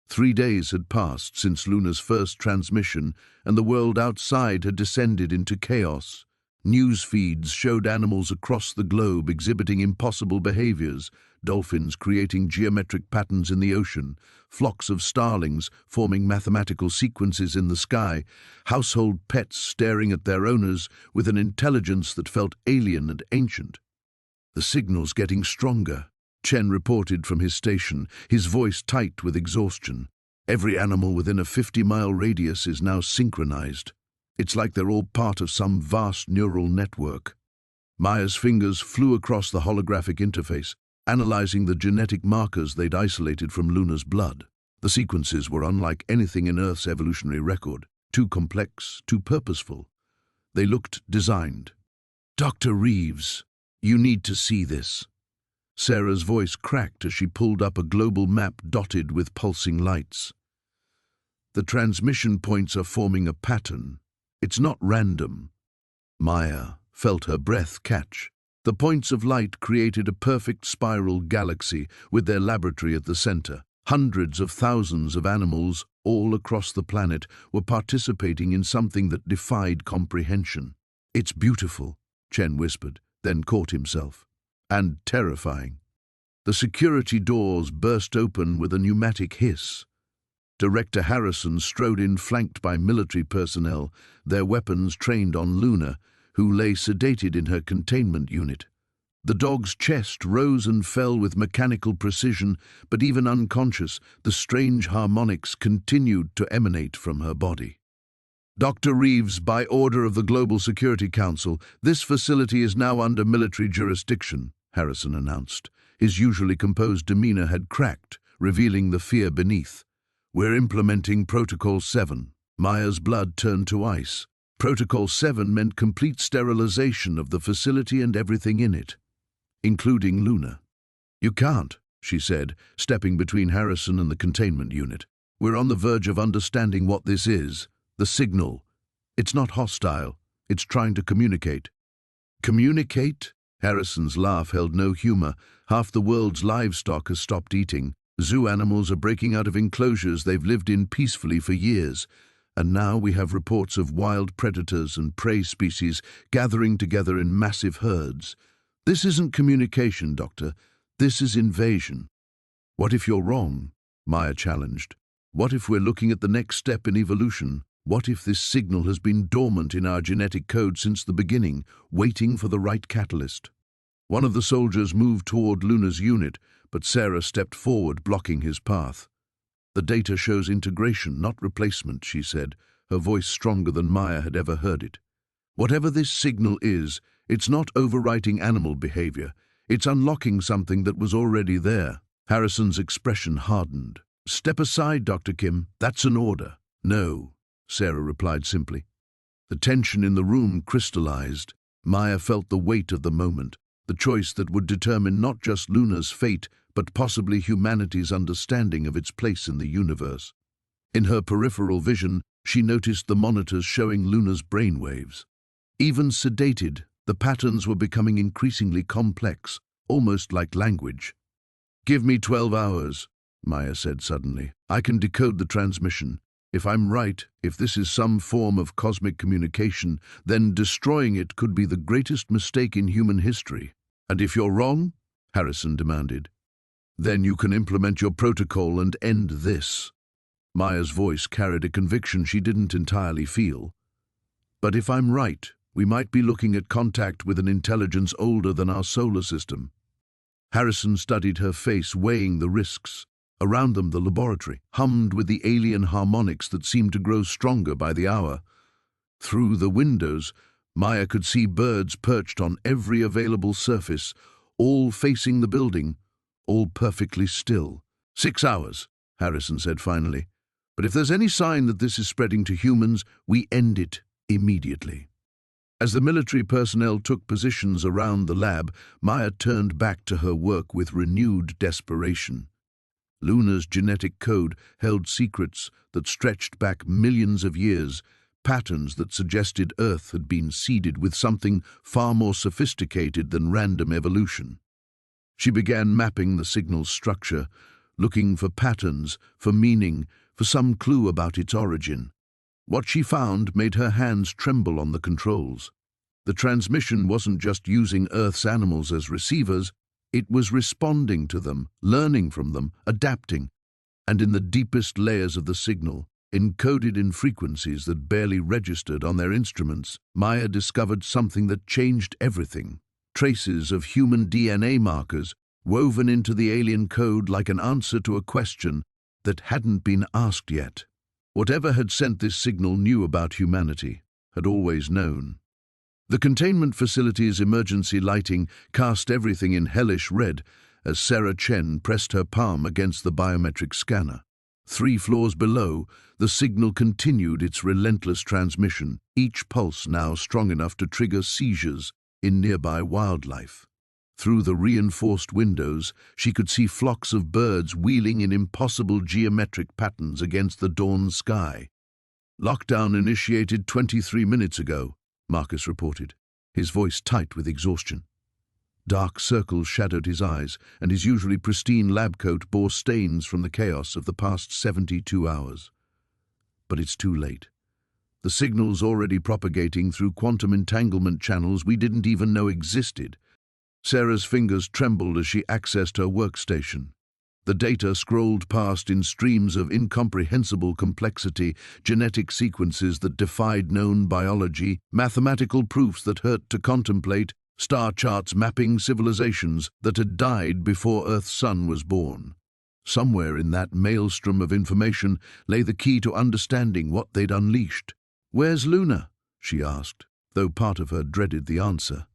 3 days had passed since Luna's first transmission, and the world outside had descended into chaos. News feeds showed animals across the globe exhibiting impossible behaviors, dolphins creating geometric patterns in the ocean, flocks of starlings forming mathematical sequences in the sky, household pets staring at their owners with an intelligence that felt alien and ancient. "The signal's getting stronger," Chen reported from his station, his voice tight with exhaustion. "Every animal within a 50-mile radius is now synchronized. It's like they're all part of some vast neural network." Maya's fingers flew across the holographic interface, analyzing the genetic markers they'd isolated from Luna's blood. The sequences were unlike anything in Earth's evolutionary record, too complex, too purposeful. They looked designed. "Dr. Reeves, you need to see this." Sarah's voice cracked as she pulled up a global map dotted with pulsing lights. "The transmission points are forming a pattern. It's not random." Maya felt her breath catch. The points of light created a perfect spiral galaxy with their laboratory at the center. Hundreds of thousands of animals all across the planet were participating in something that defied comprehension. "It's beautiful," Chen whispered, then caught himself. "And terrifying." The security doors burst open with a pneumatic hiss. Director Harrison strode in flanked by military personnel, their weapons trained on Luna, who lay sedated in her containment unit. The dog's chest rose and fell with mechanical precision, but even unconscious, the strange harmonics continued to emanate from her body. "Dr. Reeves, by order of the Global Security Council, this facility is now under military jurisdiction," Harrison announced. His usually composed demeanor had cracked, revealing the fear beneath. "We're implementing Protocol 7. Maya's blood turned to ice. Protocol 7 meant complete sterilization of the facility and everything in it, including Luna. "You can't," she said, stepping between Harrison and the containment unit. "We're on the verge of understanding what this is. The signal. It's not hostile. It's trying to communicate." "Communicate?" Harrison's laugh held no humor. "Half the world's livestock has stopped eating. Zoo animals are breaking out of enclosures they've lived in peacefully for years. And now we have reports of wild predators and prey species gathering together in massive herds. This isn't communication, Doctor. This is invasion." "What if you're wrong?" Maya challenged. "What if we're looking at the next step in evolution? What if this signal has been dormant in our genetic code since the beginning, waiting for the right catalyst?" One of the soldiers moved toward Luna's unit, but Sarah stepped forward, blocking his path. "The data shows integration, not replacement," she said, her voice stronger than Maya had ever heard it. Whatever this signal is, it's not overwriting animal behavior. It's unlocking something that was already there. Harrison's expression hardened. "Step aside, Dr. Kim. That's an order." "No," Sarah replied simply. The tension in the room crystallized. Maya felt the weight of the moment, the choice that would determine not just Luna's fate, but possibly humanity's understanding of its place in the universe. In her peripheral vision, she noticed the monitors showing Luna's brainwaves. Even sedated, the patterns were becoming increasingly complex, almost like language. "Give me 12 hours, Maya said suddenly. "I can decode the transmission. If I'm right, if this is some form of cosmic communication, then destroying it could be the greatest mistake in human history." "And if you're wrong?" Harrison demanded. "Then you can implement your protocol and end this." Maya's voice carried a conviction she didn't entirely feel. "But if I'm right, we might be looking at contact with an intelligence older than our solar system." Harrison studied her face, weighing the risks. Around them, the laboratory hummed with the alien harmonics that seemed to grow stronger by the hour. Through the windows, Maya could see birds perched on every available surface, all facing the building, all perfectly still. 6 hours, Harrison said finally. "But if there's any sign that this is spreading to humans, we end it immediately." As the military personnel took positions around the lab, Maya turned back to her work with renewed desperation. Luna's genetic code held secrets that stretched back millions of years, patterns that suggested Earth had been seeded with something far more sophisticated than random evolution. She began mapping the signal's structure, looking for patterns, for meaning, for some clue about its origin. What she found made her hands tremble on the controls. The transmission wasn't just using Earth's animals as receivers, it was responding to them, learning from them, adapting. And in the deepest layers of the signal, encoded in frequencies that barely registered on their instruments, Maya discovered something that changed everything. Traces of human DNA markers woven into the alien code like an answer to a question that hadn't been asked yet. Whatever had sent this signal knew about humanity, had always known. The containment facility's emergency lighting cast everything in hellish red as Sarah Chen pressed her palm against the biometric scanner. 3 floors below, the signal continued its relentless transmission, each pulse now strong enough to trigger seizures in nearby wildlife. Through the reinforced windows, she could see flocks of birds wheeling in impossible geometric patterns against the dawn sky. "Lockdown initiated 23 minutes ago," Marcus reported, his voice tight with exhaustion. Dark circles shadowed his eyes, and his usually pristine lab coat bore stains from the chaos of the past 72 hours. But it's too late. The signal's already propagating through quantum entanglement channels we didn't even know existed. Sarah's fingers trembled as she accessed her workstation. The data scrolled past in streams of incomprehensible complexity, genetic sequences that defied known biology, mathematical proofs that hurt to contemplate, star charts mapping civilizations that had died before Earth's sun was born. Somewhere in that maelstrom of information lay the key to understanding what they'd unleashed. "Where's Luna?" she asked, though part of her dreaded the answer.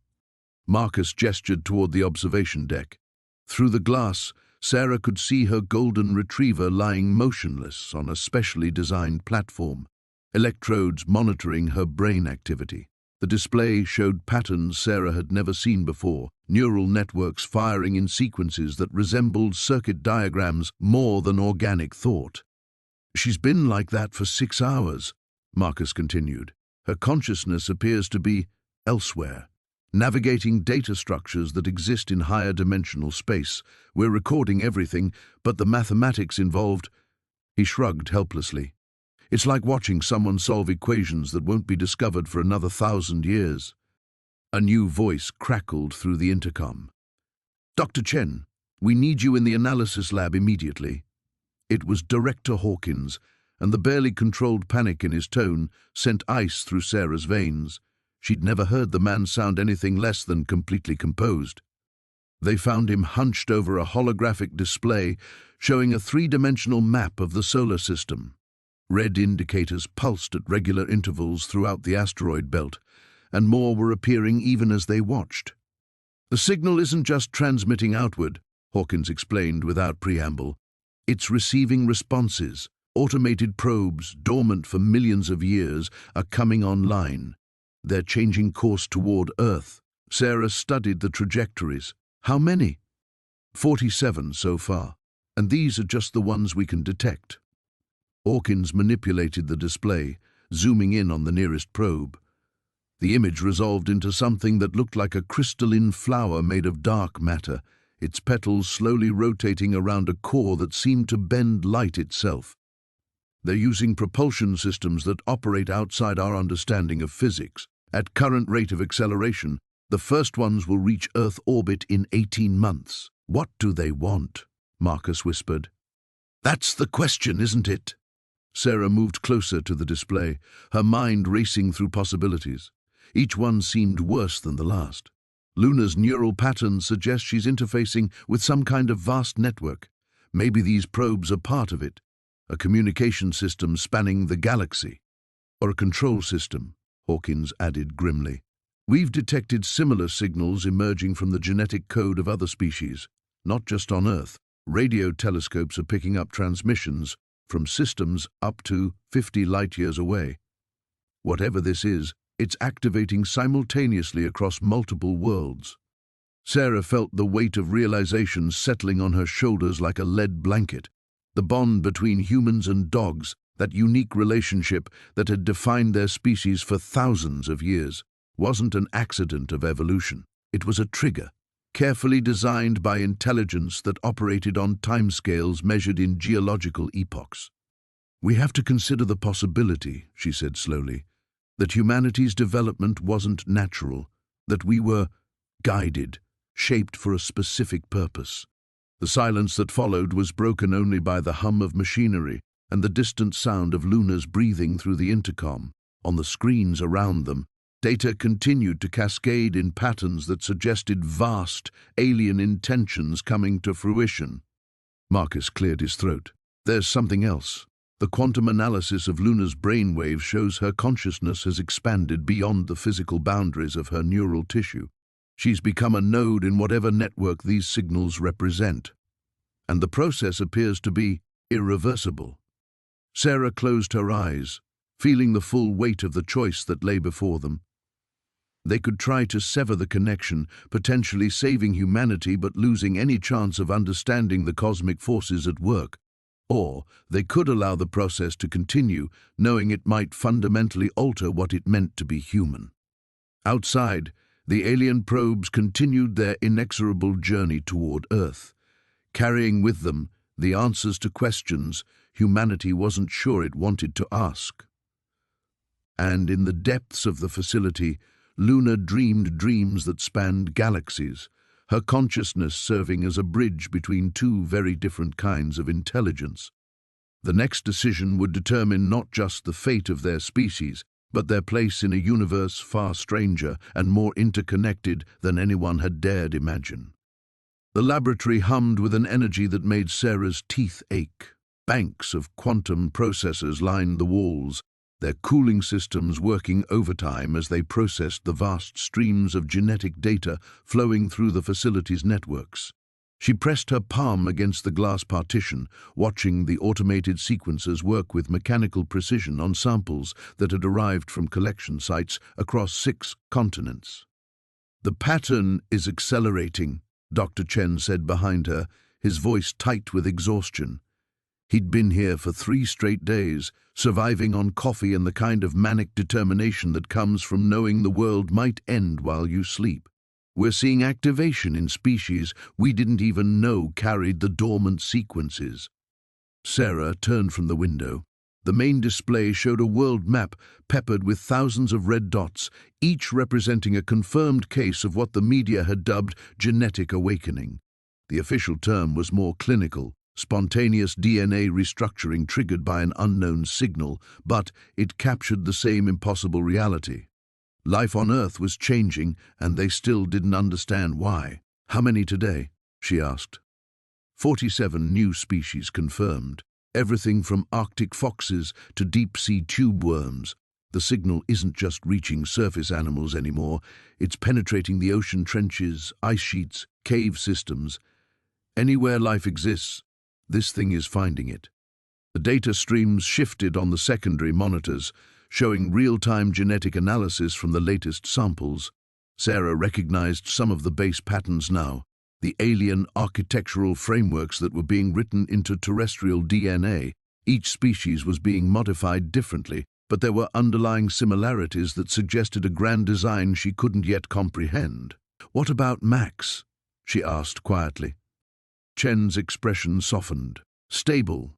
Marcus gestured toward the observation deck. Through the glass, Sarah could see her golden retriever lying motionless on a specially designed platform, electrodes monitoring her brain activity. The display showed patterns Sarah had never seen before, neural networks firing in sequences that resembled circuit diagrams more than organic thought. "She's been like that for 6 hours, Marcus continued. "Her consciousness appears to be elsewhere, navigating data structures that exist in higher dimensional space. We're recording everything, but the mathematics involved..." He shrugged helplessly. "It's like watching someone solve equations that won't be discovered for another 1,000 years. A new voice crackled through the intercom. "Dr. Chen, we need you in the analysis lab immediately." It was Director Hawkins, and the barely controlled panic in his tone sent ice through Sarah's veins. She'd never heard the man sound anything less than completely composed. They found him hunched over a holographic display showing a 3-dimensional map of the solar system. Red indicators pulsed at regular intervals throughout the asteroid belt, and more were appearing even as they watched. The signal isn't just transmitting outward, Hawkins explained without preamble. It's receiving responses. Automated probes, dormant for millions of years, are coming online. They're changing course toward Earth. Sarah studied the trajectories. How many? 47 so far. And these are just the ones we can detect. Hawkins manipulated the display, zooming in on the nearest probe. The image resolved into something that looked like a crystalline flower made of dark matter, its petals slowly rotating around a core that seemed to bend light itself. They're using propulsion systems that operate outside our understanding of physics. At current rate of acceleration, the first ones will reach Earth orbit in 18 months. What do they want? Marcus whispered. That's the question, isn't it? Sarah moved closer to the display, her mind racing through possibilities. Each one seemed worse than the last. Luna's neural patterns suggest she's interfacing with some kind of vast network. Maybe these probes are part of it. A communication system spanning the galaxy. Or a control system, Hawkins added grimly. We've detected similar signals emerging from the genetic code of other species, not just on Earth. Radio telescopes are picking up transmissions from systems up to 50 light-years away. Whatever this is, it's activating simultaneously across multiple worlds. Sarah felt the weight of realization settling on her shoulders like a lead blanket. The bond between humans and dogs, that unique relationship that had defined their species for thousands of years, wasn't an accident of evolution. It was a trigger, carefully designed by intelligence that operated on timescales measured in geological epochs. We have to consider the possibility, she said slowly, that humanity's development wasn't natural, that we were guided, shaped for a specific purpose. The silence that followed was broken only by the hum of machinery and the distant sound of Luna's breathing through the intercom. On the screens around them, data continued to cascade in patterns that suggested vast, alien intentions coming to fruition. Marcus cleared his throat. There's something else. The quantum analysis of Luna's brainwaves shows her consciousness has expanded beyond the physical boundaries of her neural tissue. She's become a node in whatever network these signals represent. And the process appears to be irreversible. Sarah closed her eyes, feeling the full weight of the choice that lay before them. They could try to sever the connection, potentially saving humanity but losing any chance of understanding the cosmic forces at work. Or they could allow the process to continue, knowing it might fundamentally alter what it meant to be human. Outside, the alien probes continued their inexorable journey toward Earth, carrying with them the answers to questions humanity wasn't sure it wanted to ask. And in the depths of the facility, Luna dreamed dreams that spanned galaxies, her consciousness serving as a bridge between two very different kinds of intelligence. The next decision would determine not just the fate of their species, but their place in a universe far stranger and more interconnected than anyone had dared imagine. The laboratory hummed with an energy that made Sarah's teeth ache. Banks of quantum processors lined the walls, their cooling systems working overtime as they processed the vast streams of genetic data flowing through the facility's networks. She pressed her palm against the glass partition, watching the automated sequencers work with mechanical precision on samples that had arrived from collection sites across 6 continents. The pattern is accelerating, Dr. Chen said behind her, his voice tight with exhaustion. He'd been here for 3 straight days, surviving on coffee and the kind of manic determination that comes from knowing the world might end while you sleep. We're seeing activation in species we didn't even know carried the dormant sequences. Sarah turned from the window. The main display showed a world map peppered with thousands of red dots, each representing a confirmed case of what the media had dubbed genetic awakening. The official term was more clinical, spontaneous DNA restructuring triggered by an unknown signal, but it captured the same impossible reality. Life on Earth was changing, and they still didn't understand why. How many today? She asked. 47 new species confirmed. Everything from Arctic foxes to deep-sea tube worms. The signal isn't just reaching surface animals anymore, it's penetrating the ocean trenches, ice sheets, cave systems. Anywhere life exists, this thing is finding it. The data streams shifted on the secondary monitors, showing real-time genetic analysis from the latest samples. Sarah recognized some of the base patterns now, the alien architectural frameworks that were being written into terrestrial DNA. Each species was being modified differently, but there were underlying similarities that suggested a grand design she couldn't yet comprehend. "What about Max?" she asked quietly. Chen's expression softened. "Stable,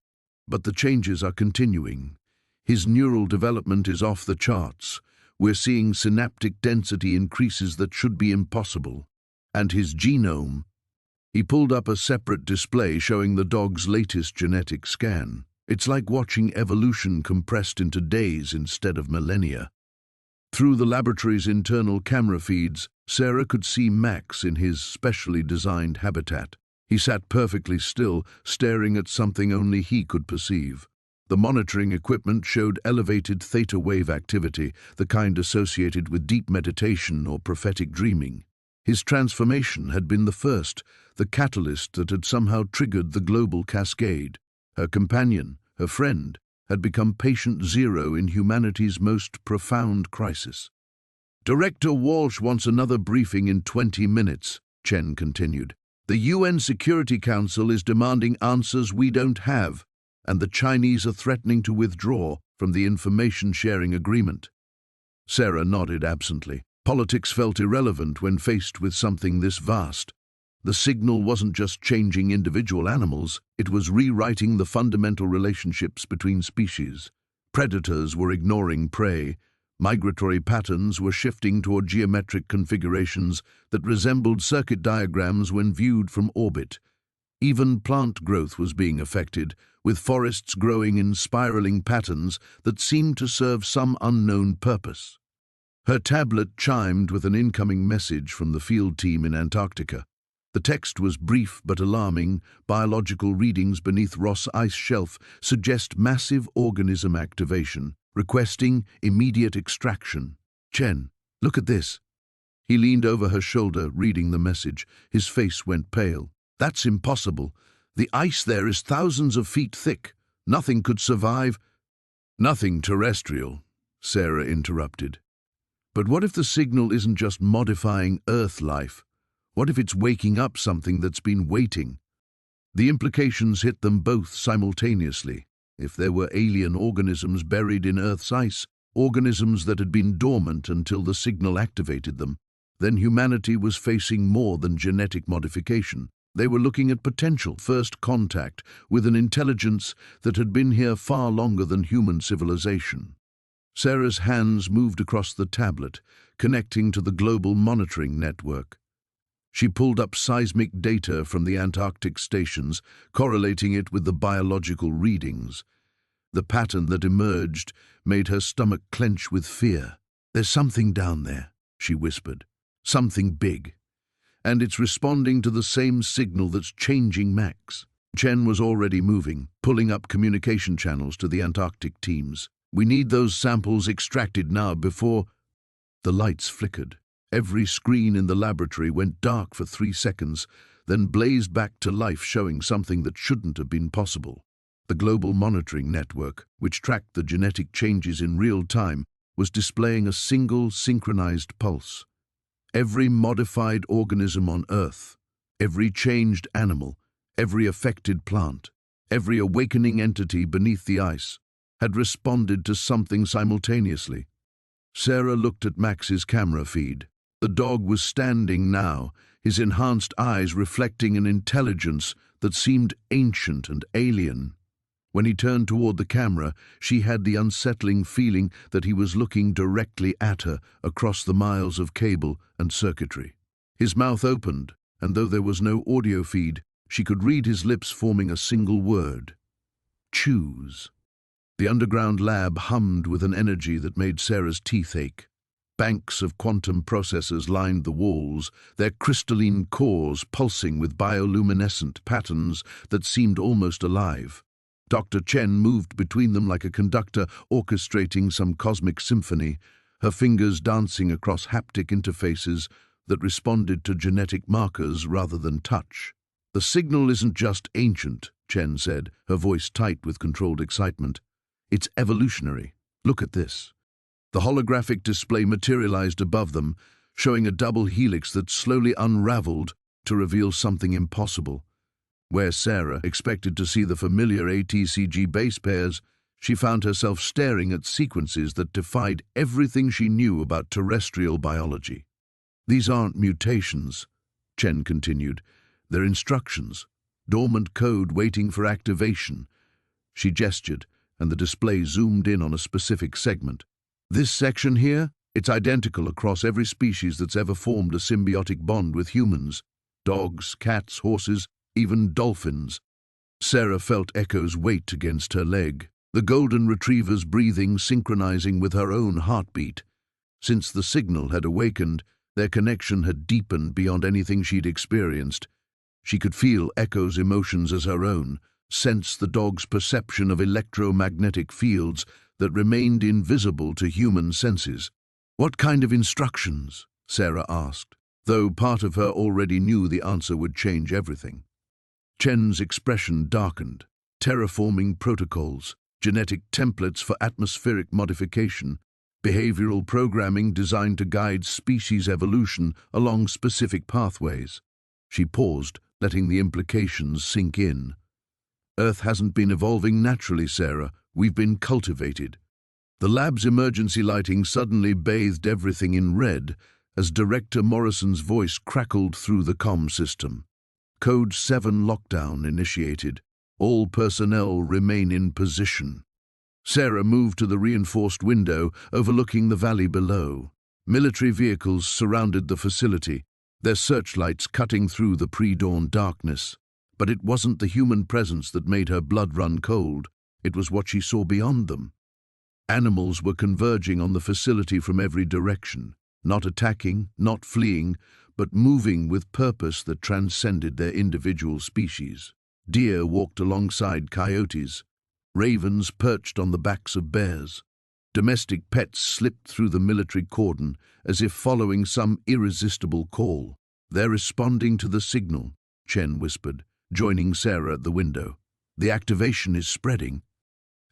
but the changes are continuing. His neural development is off the charts. We're seeing synaptic density increases that should be impossible. And his genome..." He pulled up a separate display showing the dog's latest genetic scan. It's like watching evolution compressed into days instead of millennia. Through the laboratory's internal camera feeds, Sarah could see Max in his specially designed habitat. He sat perfectly still, staring at something only he could perceive. The monitoring equipment showed elevated theta wave activity, the kind associated with deep meditation or prophetic dreaming. His transformation had been the first, the catalyst that had somehow triggered the global cascade. Her companion, her friend, had become patient zero in humanity's most profound crisis. "Director Walsh wants another briefing in 20 minutes, Chen continued. "The UN Security Council is demanding answers we don't have, and the Chinese are threatening to withdraw from the information-sharing agreement." Sarah nodded absently. Politics felt irrelevant when faced with something this vast. The signal wasn't just changing individual animals, it was rewriting the fundamental relationships between species. Predators were ignoring prey. Migratory patterns were shifting toward geometric configurations that resembled circuit diagrams when viewed from orbit. Even plant growth was being affected, with forests growing in spiraling patterns that seemed to serve some unknown purpose. Her tablet chimed with an incoming message from the field team in Antarctica. The text was brief but alarming. Biological readings beneath Ross Ice Shelf suggest massive organism activation, requesting immediate extraction. "Chen, look at this." He leaned over her shoulder, reading the message. His face went pale. "That's impossible. The ice there is thousands of feet thick. Nothing could survive." "Nothing terrestrial," Sarah interrupted. "But what if the signal isn't just modifying Earth life? What if it's waking up something that's been waiting?" The implications hit them both simultaneously. If there were alien organisms buried in Earth's ice, organisms that had been dormant until the signal activated them, then humanity was facing more than genetic modification. They were looking at potential first contact with an intelligence that had been here far longer than human civilization. Sarah's hands moved across the tablet, connecting to the global monitoring network. She pulled up seismic data from the Antarctic stations, correlating it with the biological readings. The pattern that emerged made her stomach clench with fear. "There's something down there," she whispered. "Something big. And it's responding to the same signal that's changing Max." Chen was already moving, pulling up communication channels to the Antarctic teams. "We need those samples extracted now before..." The lights flickered. Every screen in the laboratory went dark for 3 seconds, then blazed back to life, showing something that shouldn't have been possible. The global monitoring network, which tracked the genetic changes in real time, was displaying a single synchronized pulse. Every modified organism on Earth, every changed animal, every affected plant, every awakening entity beneath the ice, had responded to something simultaneously. Sarah looked at Max's camera feed. The dog was standing now, his enhanced eyes reflecting an intelligence that seemed ancient and alien. When he turned toward the camera, she had the unsettling feeling that he was looking directly at her across the miles of cable and circuitry. His mouth opened, and though there was no audio feed, she could read his lips forming a single word: "Choose." The underground lab hummed with an energy that made Sarah's teeth ache. Banks of quantum processors lined the walls, their crystalline cores pulsing with bioluminescent patterns that seemed almost alive. Dr. Chen moved between them like a conductor orchestrating some cosmic symphony, her fingers dancing across haptic interfaces that responded to genetic markers rather than touch. "The signal isn't just ancient," Chen said, her voice tight with controlled excitement. "It's evolutionary. Look at this." The holographic display materialized above them, showing a double helix that slowly unraveled to reveal something impossible. Where Sarah expected to see the familiar ATCG base pairs, she found herself staring at sequences that defied everything she knew about terrestrial biology. "These aren't mutations," Chen continued. "They're instructions, dormant code waiting for activation." She gestured, and the display zoomed in on a specific segment. "This section here, it's identical across every species that's ever formed a symbiotic bond with humans. Dogs, cats, horses, even dolphins." Sarah felt Echo's weight against her leg, the golden retriever's breathing synchronizing with her own heartbeat. Since the signal had awakened, their connection had deepened beyond anything she'd experienced. She could feel Echo's emotions as her own, sense the dog's perception of electromagnetic fields that remained invisible to human senses. "What kind of instructions?" Sarah asked, though part of her already knew the answer would change everything. Chen's expression darkened. "Terraforming protocols, genetic templates for atmospheric modification, behavioral programming designed to guide species evolution along specific pathways." She paused, letting the implications sink in. "Earth hasn't been evolving naturally, Sarah. We've been cultivated." The lab's emergency lighting suddenly bathed everything in red as Director Morrison's voice crackled through the comm system. "Code 7 lockdown initiated. All personnel remain in position." Sarah moved to the reinforced window overlooking the valley below. Military vehicles surrounded the facility, their searchlights cutting through the pre-dawn darkness. But it wasn't the human presence that made her blood run cold. It was what she saw beyond them. Animals were converging on the facility from every direction, not attacking, not fleeing, but moving with purpose that transcended their individual species. Deer walked alongside coyotes. Ravens perched on the backs of bears. Domestic pets slipped through the military cordon as if following some irresistible call. "They're responding to the signal," Chen whispered, joining Sarah at the window. "The activation is spreading."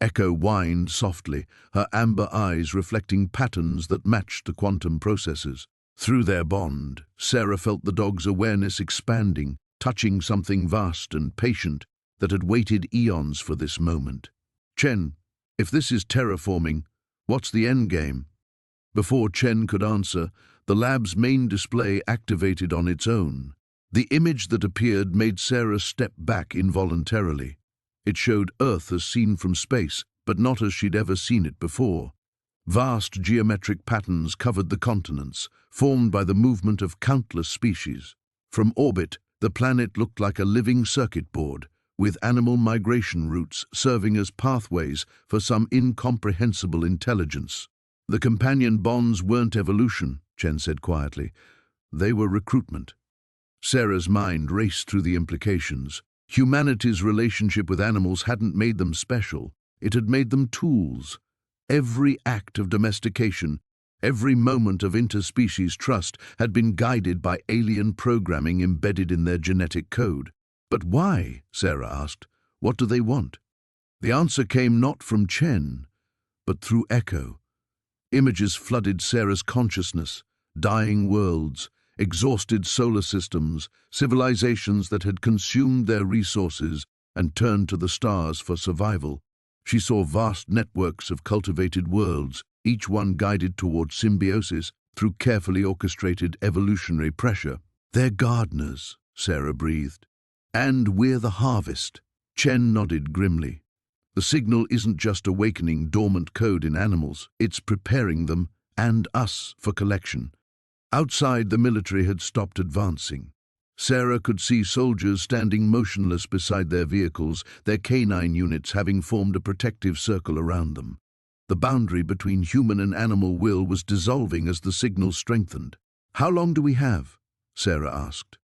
Echo whined softly, her amber eyes reflecting patterns that matched the quantum processes. Through their bond, Sarah felt the dog's awareness expanding, touching something vast and patient that had waited eons for this moment. "Chen, if this is terraforming, what's the endgame?" Before Chen could answer, the lab's main display activated on its own. The image that appeared made Sarah step back involuntarily. It showed Earth as seen from space, but not as she'd ever seen it before. Vast geometric patterns covered the continents, formed by the movement of countless species. From orbit, the planet looked like a living circuit board, with animal migration routes serving as pathways for some incomprehensible intelligence. "The companion bonds weren't evolution," Chen said quietly. "They were recruitment." Sarah's mind raced through the implications. Humanity's relationship with animals hadn't made them special. It had made them tools. Every act of domestication, every moment of interspecies trust had been guided by alien programming embedded in their genetic code. "But why?" Sarah asked. "What do they want?" The answer came not from Chen, but through Echo. Images flooded Sarah's consciousness, dying worlds, exhausted solar systems, civilizations that had consumed their resources and turned to the stars for survival. She saw vast networks of cultivated worlds, each one guided toward symbiosis through carefully orchestrated evolutionary pressure. "They're gardeners," Sarah breathed. "And we're the harvest." Chen nodded grimly. "The signal isn't just awakening dormant code in animals, it's preparing them, and us, for collection." Outside, the military had stopped advancing. Sarah could see soldiers standing motionless beside their vehicles, their canine units having formed a protective circle around them. The boundary between human and animal will was dissolving as the signal strengthened. "How long do we have?" Sarah asked.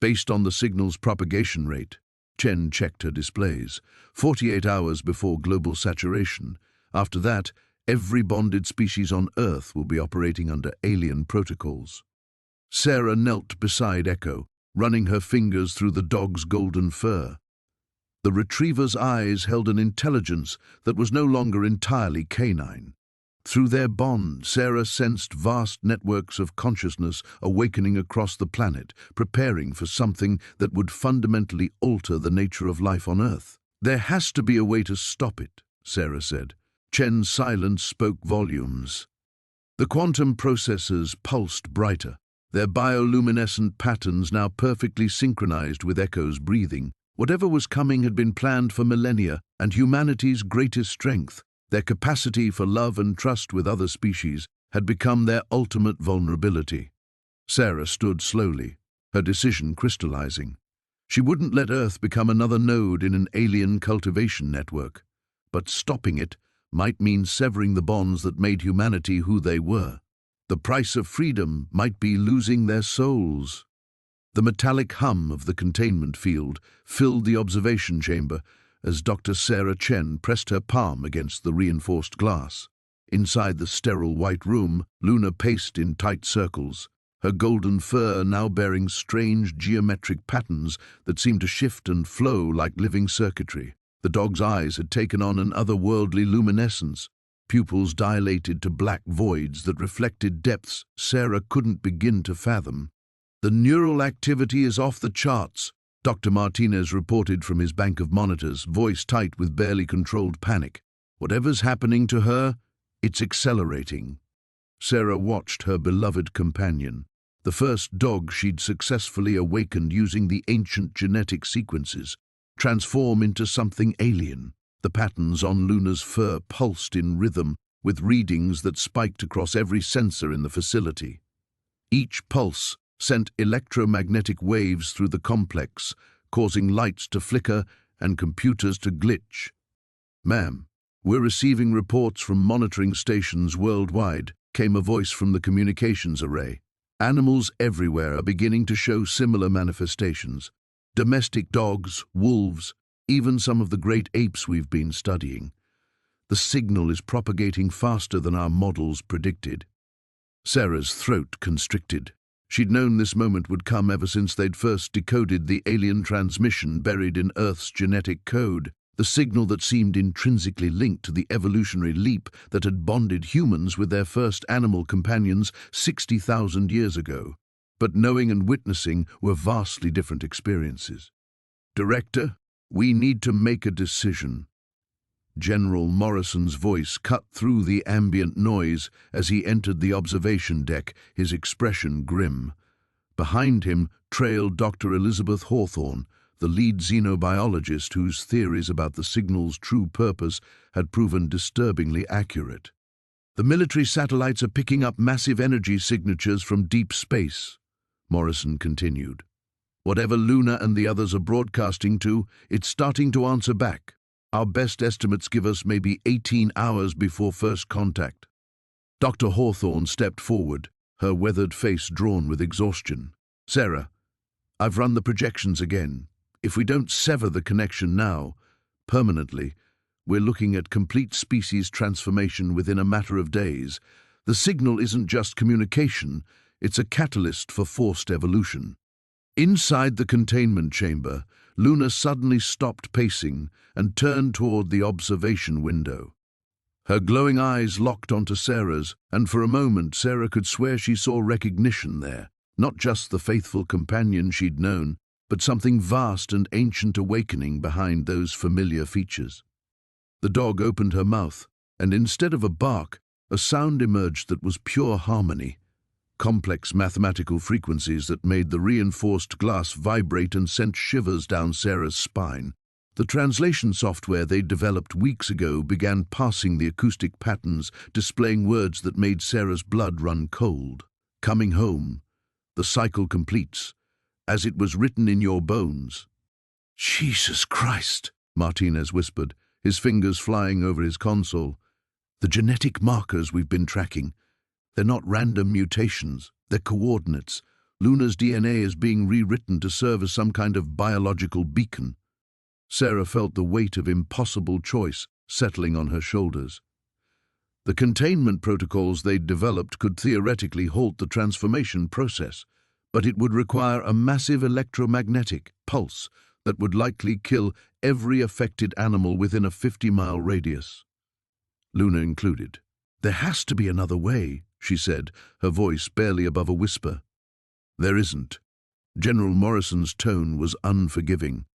"Based on the signal's propagation rate," Chen checked her displays. 48 hours before global saturation. After that, every bonded species on Earth will be operating under alien protocols. Sarah knelt beside Echo, running her fingers through the dog's golden fur. The retriever's eyes held an intelligence that was no longer entirely canine. Through their bond, Sarah sensed vast networks of consciousness awakening across the planet, preparing for something that would fundamentally alter the nature of life on Earth. "There has to be a way to stop it," Sarah said. Chen's silence spoke volumes. The quantum processors pulsed brighter, their bioluminescent patterns now perfectly synchronized with Echo's breathing. Whatever was coming had been planned for millennia, and humanity's greatest strength, their capacity for love and trust with other species, had become their ultimate vulnerability. Sarah stood slowly, her decision crystallizing. She wouldn't let Earth become another node in an alien cultivation network, but stopping it might mean severing the bonds that made humanity who they were. The price of freedom might be losing their souls. The metallic hum of the containment field filled the observation chamber as Dr. Sarah Chen pressed her palm against the reinforced glass. Inside the sterile white room, Luna paced in tight circles, her golden fur now bearing strange geometric patterns that seemed to shift and flow like living circuitry. The dog's eyes had taken on an otherworldly luminescence, pupils dilated to black voids that reflected depths Sarah couldn't begin to fathom. "The neural activity is off the charts," Dr. Martinez reported from his bank of monitors, voice tight with barely controlled panic. "Whatever's happening to her, it's accelerating." Sarah watched her beloved companion, the first dog she'd successfully awakened using the ancient genetic sequences, transform into something alien. The patterns on Luna's fur pulsed in rhythm, with readings that spiked across every sensor in the facility. Each pulse sent electromagnetic waves through the complex, causing lights to flicker and computers to glitch. "Ma'am, we're receiving reports from monitoring stations worldwide," came a voice from the communications array. "Animals everywhere are beginning to show similar manifestations. Domestic dogs, wolves, even some of the great apes we've been studying. The signal is propagating faster than our models predicted." Sarah's throat constricted. She'd known this moment would come ever since they'd first decoded the alien transmission buried in Earth's genetic code, the signal that seemed intrinsically linked to the evolutionary leap that had bonded humans with their first animal companions 60,000 years ago. But knowing and witnessing were vastly different experiences. "Director, we need to make a decision." General Morrison's voice cut through the ambient noise as he entered the observation deck, his expression grim. Behind him trailed Dr. Elizabeth Hawthorne, the lead xenobiologist whose theories about the signal's true purpose had proven disturbingly accurate. "The military satellites are picking up massive energy signatures from deep space," Morrison continued. "Whatever Luna and the others are broadcasting to, it's starting to answer back. Our best estimates give us maybe 18 hours before first contact." Dr. Hawthorne stepped forward, her weathered face drawn with exhaustion. "Sarah, I've run the projections again. If we don't sever the connection now, permanently, we're looking at complete species transformation within a matter of days. The signal isn't just communication, it's a catalyst for forced evolution." Inside the containment chamber, Luna suddenly stopped pacing and turned toward the observation window. Her glowing eyes locked onto Sarah's, and for a moment Sarah could swear she saw recognition there, not just the faithful companion she'd known, but something vast and ancient awakening behind those familiar features. The dog opened her mouth, and instead of a bark, a sound emerged that was pure harmony. Complex mathematical frequencies that made the reinforced glass vibrate and sent shivers down Sarah's spine. The translation software they'd developed weeks ago began parsing the acoustic patterns, displaying words that made Sarah's blood run cold. "Coming home. The cycle completes. As it was written in your bones." "Jesus Christ," Martinez whispered, his fingers flying over his console. "The genetic markers we've been tracking. They're not random mutations, they're coordinates. Luna's DNA is being rewritten to serve as some kind of biological beacon." Sarah felt the weight of impossible choice settling on her shoulders. The containment protocols they'd developed could theoretically halt the transformation process, but it would require a massive electromagnetic pulse that would likely kill every affected animal within a 50-mile radius. Luna included. "There has to be another way," she said, her voice barely above a whisper. "There isn't." General Morrison's tone was unforgiving.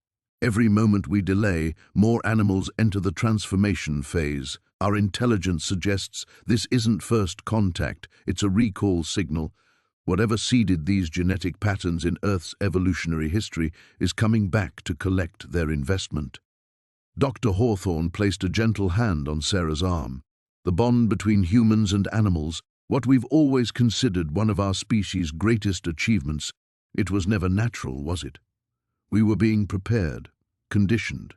"Every moment we delay, more animals enter the transformation phase. Our intelligence suggests this isn't first contact, it's a recall signal. Whatever seeded these genetic patterns in Earth's evolutionary history is coming back to collect their investment." Dr. Hawthorne placed a gentle hand on Sarah's arm. "The bond between humans and animals, what we've always considered one of our species' greatest achievements, it was never natural, was it? We were being prepared, conditioned.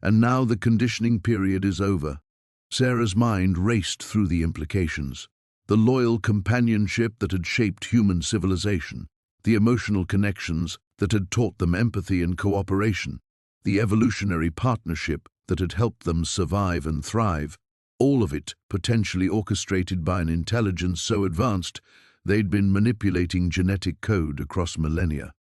And now the conditioning period is over." Sarah's mind raced through the implications. The loyal companionship that had shaped human civilization, the emotional connections that had taught them empathy and cooperation, the evolutionary partnership that had helped them survive and thrive, all of it potentially orchestrated by an intelligence so advanced they'd been manipulating genetic code across millennia.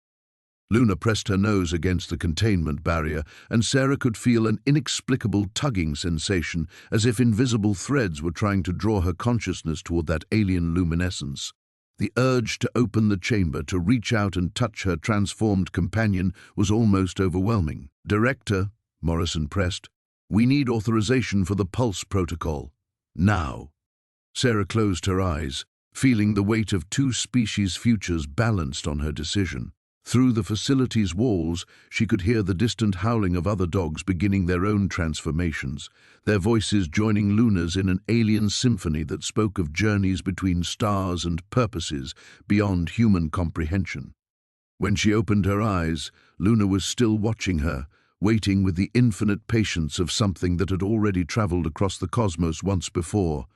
Luna pressed her nose against the containment barrier, and Sarah could feel an inexplicable tugging sensation, as if invisible threads were trying to draw her consciousness toward that alien luminescence. The urge to open the chamber, to reach out and touch her transformed companion, was almost overwhelming. "Director," Morrison pressed, "we need authorization for the Pulse Protocol. Now." Sarah closed her eyes, feeling the weight of two species' futures balanced on her decision. Through the facility's walls, she could hear the distant howling of other dogs beginning their own transformations, their voices joining Luna's in an alien symphony that spoke of journeys between stars and purposes beyond human comprehension. When she opened her eyes, Luna was still watching her, waiting with the infinite patience of something that had already traveled across the cosmos once before.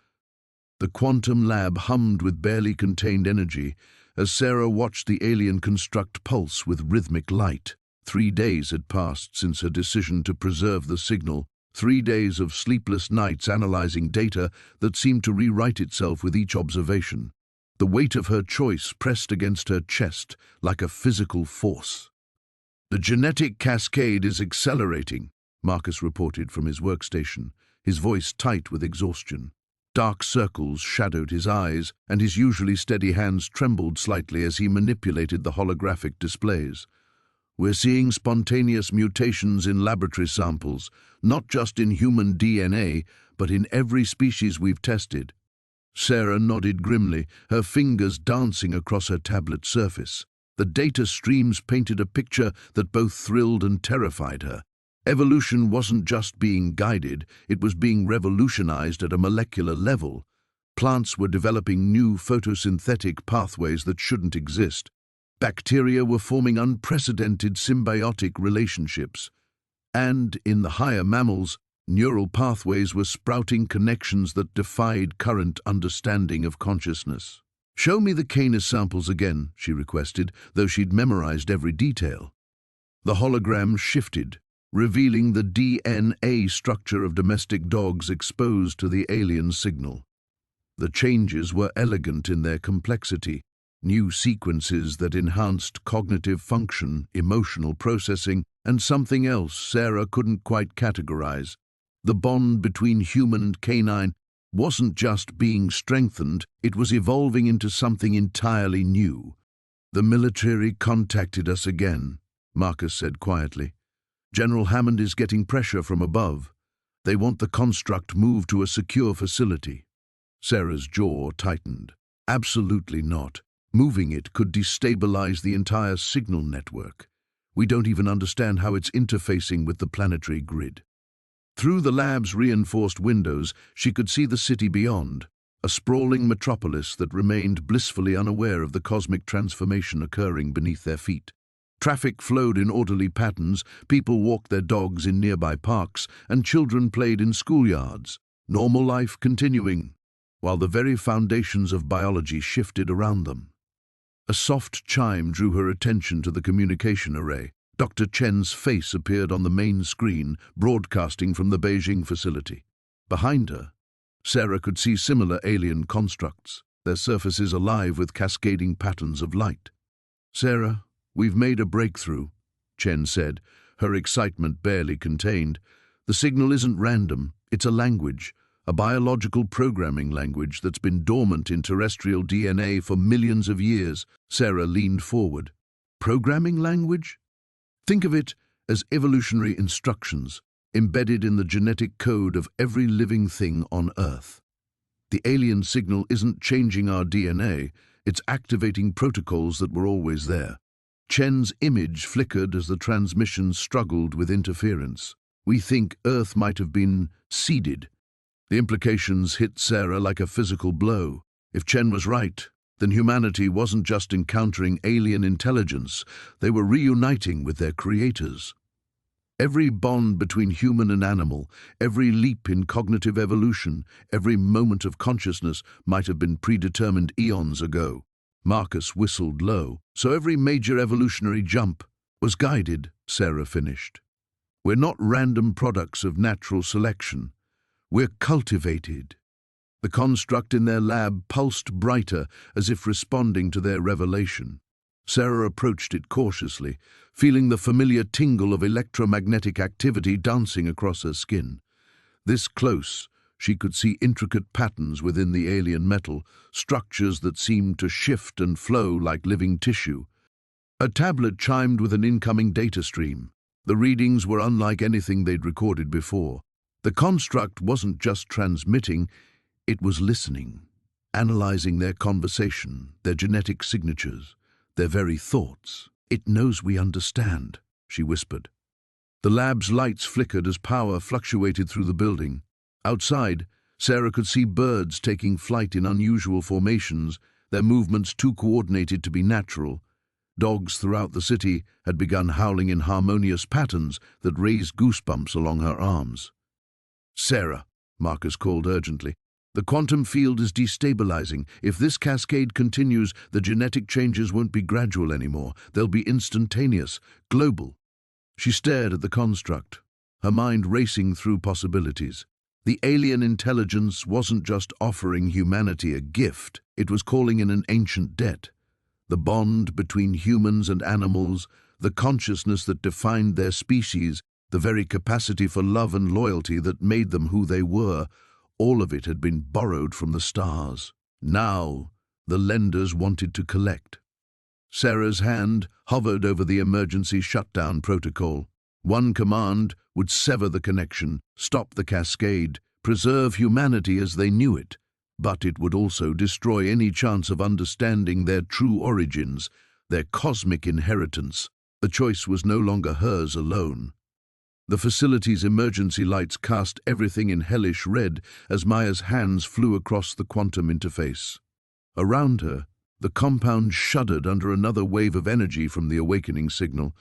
The quantum lab hummed with barely contained energy as Sarah watched the alien construct pulse with rhythmic light. 3 days had passed since her decision to preserve the signal, 3 days of sleepless nights analyzing data that seemed to rewrite itself with each observation. The weight of her choice pressed against her chest like a physical force. "The genetic cascade is accelerating," Marcus reported from his workstation, his voice tight with exhaustion. Dark circles shadowed his eyes, and his usually steady hands trembled slightly as he manipulated the holographic displays. "We're seeing spontaneous mutations in laboratory samples, not just in human DNA, but in every species we've tested." Sarah nodded grimly, her fingers dancing across her tablet surface. The data streams painted a picture that both thrilled and terrified her. Evolution wasn't just being guided, it was being revolutionized at a molecular level. Plants were developing new photosynthetic pathways that shouldn't exist. Bacteria were forming unprecedented symbiotic relationships. And, in the higher mammals, neural pathways were sprouting connections that defied current understanding of consciousness. "Show me the Canis samples again," she requested, though she'd memorized every detail. The hologram shifted, revealing the DNA structure of domestic dogs exposed to the alien signal. The changes were elegant in their complexity, new sequences that enhanced cognitive function, emotional processing, and something else Sarah couldn't quite categorize. The bond between human and canine wasn't just being strengthened, it was evolving into something entirely new. "The military contacted us again," Marcus said quietly. "General Hammond is getting pressure from above. They want the construct moved to a secure facility." Sarah's jaw tightened. "Absolutely not. Moving it could destabilize the entire signal network. We don't even understand how it's interfacing with the planetary grid." Through the lab's reinforced windows, she could see the city beyond, a sprawling metropolis that remained blissfully unaware of the cosmic transformation occurring beneath their feet. Traffic flowed in orderly patterns, people walked their dogs in nearby parks, and children played in schoolyards, normal life continuing, while the very foundations of biology shifted around them. A soft chime drew her attention to the communication array. Dr. Chen's face appeared on the main screen, broadcasting from the Beijing facility. Behind her, Sarah could see similar alien constructs, their surfaces alive with cascading patterns of light. "Sarah, we've made a breakthrough," Chen said, her excitement barely contained. "The signal isn't random, it's a language, a biological programming language that's been dormant in terrestrial DNA for millions of years." Sarah leaned forward. "Programming language? Think of it as evolutionary instructions embedded in the genetic code of every living thing on Earth. The alien signal isn't changing our DNA, it's activating protocols that were always there." Chen's image flickered as the transmission struggled with interference. "We think Earth might have been seeded." The implications hit Sarah like a physical blow. If Chen was right, then humanity wasn't just encountering alien intelligence, they were reuniting with their creators. Every bond between human and animal, every leap in cognitive evolution, every moment of consciousness might have been predetermined eons ago. Marcus whistled low. "So every major evolutionary jump was guided," Sarah finished. "We're not random products of natural selection. We're cultivated." The construct in their lab pulsed brighter, as if responding to their revelation. Sarah approached it cautiously, feeling the familiar tingle of electromagnetic activity dancing across her skin. This close, she could see intricate patterns within the alien metal, structures that seemed to shift and flow like living tissue. A tablet chimed with an incoming data stream. The readings were unlike anything they'd recorded before. The construct wasn't just transmitting, it was listening, analyzing their conversation, their genetic signatures, their very thoughts. "It knows we understand," she whispered. The lab's lights flickered as power fluctuated through the building. Outside, Sarah could see birds taking flight in unusual formations, their movements too coordinated to be natural. Dogs throughout the city had begun howling in harmonious patterns that raised goosebumps along her arms. "Sarah," Marcus called urgently, "the quantum field is destabilizing. If this cascade continues, the genetic changes won't be gradual anymore. They'll be instantaneous, global." She stared at the construct, her mind racing through possibilities. The alien intelligence wasn't just offering humanity a gift, it was calling in an ancient debt. The bond between humans and animals, the consciousness that defined their species, the very capacity for love and loyalty that made them who they were, all of it had been borrowed from the stars. Now, the lenders wanted to collect. Sarah's hand hovered over the emergency shutdown protocol. One command would sever the connection, stop the cascade, preserve humanity as they knew it, but it would also destroy any chance of understanding their true origins, their cosmic inheritance. The choice was no longer hers alone. The facility's emergency lights cast everything in hellish red as Maya's hands flew across the quantum interface. Around her, the compound shuddered under another wave of energy from the awakening signal.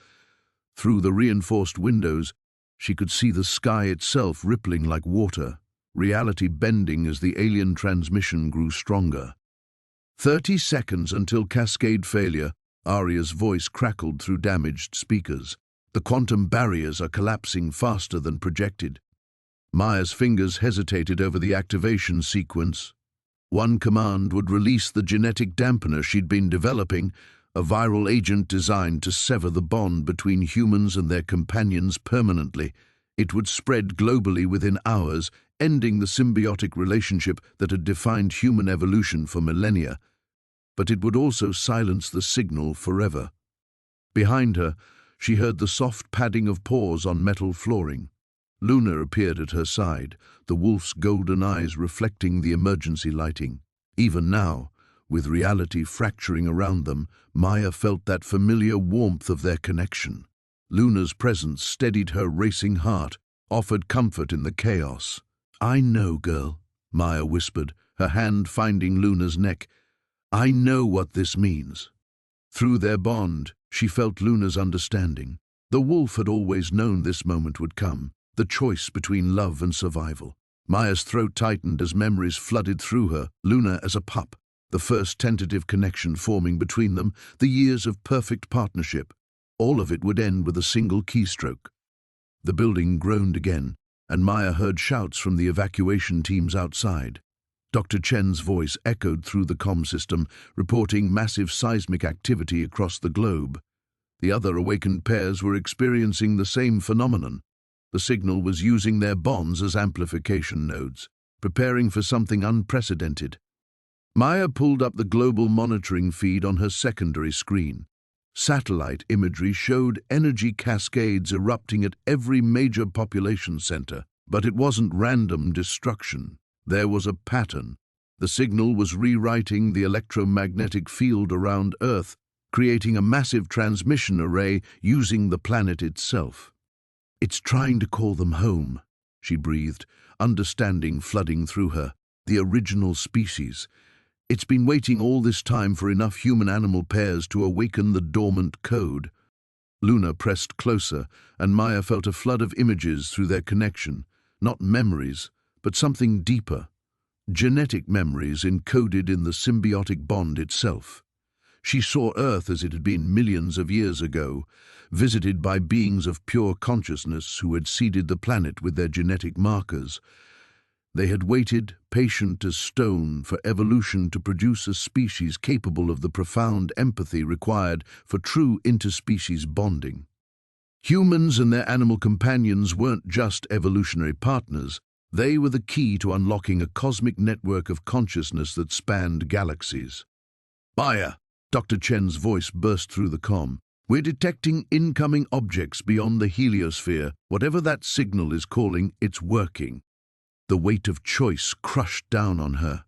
Through the reinforced windows, she could see the sky itself rippling like water, reality bending as the alien transmission grew stronger. 30 seconds until cascade failure, Arya's voice crackled through damaged speakers. "The quantum barriers are collapsing faster than projected." Maya's fingers hesitated over the activation sequence. One command would release the genetic dampener she'd been developing, a viral agent designed to sever the bond between humans and their companions permanently. It would spread globally within hours, ending the symbiotic relationship that had defined human evolution for millennia. But it would also silence the signal forever. Behind her, she heard the soft padding of paws on metal flooring. Luna appeared at her side, the wolf's golden eyes reflecting the emergency lighting. Even now, with reality fracturing around them, Maya felt that familiar warmth of their connection. Luna's presence steadied her racing heart, offered comfort in the chaos. "I know, girl," Maya whispered, her hand finding Luna's neck. "I know what this means." Through their bond, she felt Luna's understanding. The wolf had always known this moment would come, the choice between love and survival. Maya's throat tightened as memories flooded through her, Luna as a pup, the first tentative connection forming between them, the years of perfect partnership. All of it would end with a single keystroke. The building groaned again, and Maya heard shouts from the evacuation teams outside. Dr. Chen's voice echoed through the comm system, reporting massive seismic activity across the globe. The other awakened pairs were experiencing the same phenomenon. The signal was using their bonds as amplification nodes, preparing for something unprecedented. Maya pulled up the global monitoring feed on her secondary screen. Satellite imagery showed energy cascades erupting at every major population center, but it wasn't random destruction. There was a pattern. The signal was rewriting the electromagnetic field around Earth, creating a massive transmission array using the planet itself. "It's trying to call them home," she breathed, understanding flooding through her. "The original species. It's been waiting all this time for enough human-animal pairs to awaken the dormant code." Luna pressed closer, and Maya felt a flood of images through their connection. Not memories, but something deeper. Genetic memories encoded in the symbiotic bond itself. She saw Earth as it had been millions of years ago, visited by beings of pure consciousness who had seeded the planet with their genetic markers. They had waited, patient as stone, for evolution to produce a species capable of the profound empathy required for true interspecies bonding. Humans and their animal companions weren't just evolutionary partners. They were the key to unlocking a cosmic network of consciousness that spanned galaxies. "Maya," Dr. Chen's voice burst through the comm. "We're detecting incoming objects beyond the heliosphere. Whatever that signal is calling, it's working." The weight of choice crushed down on her.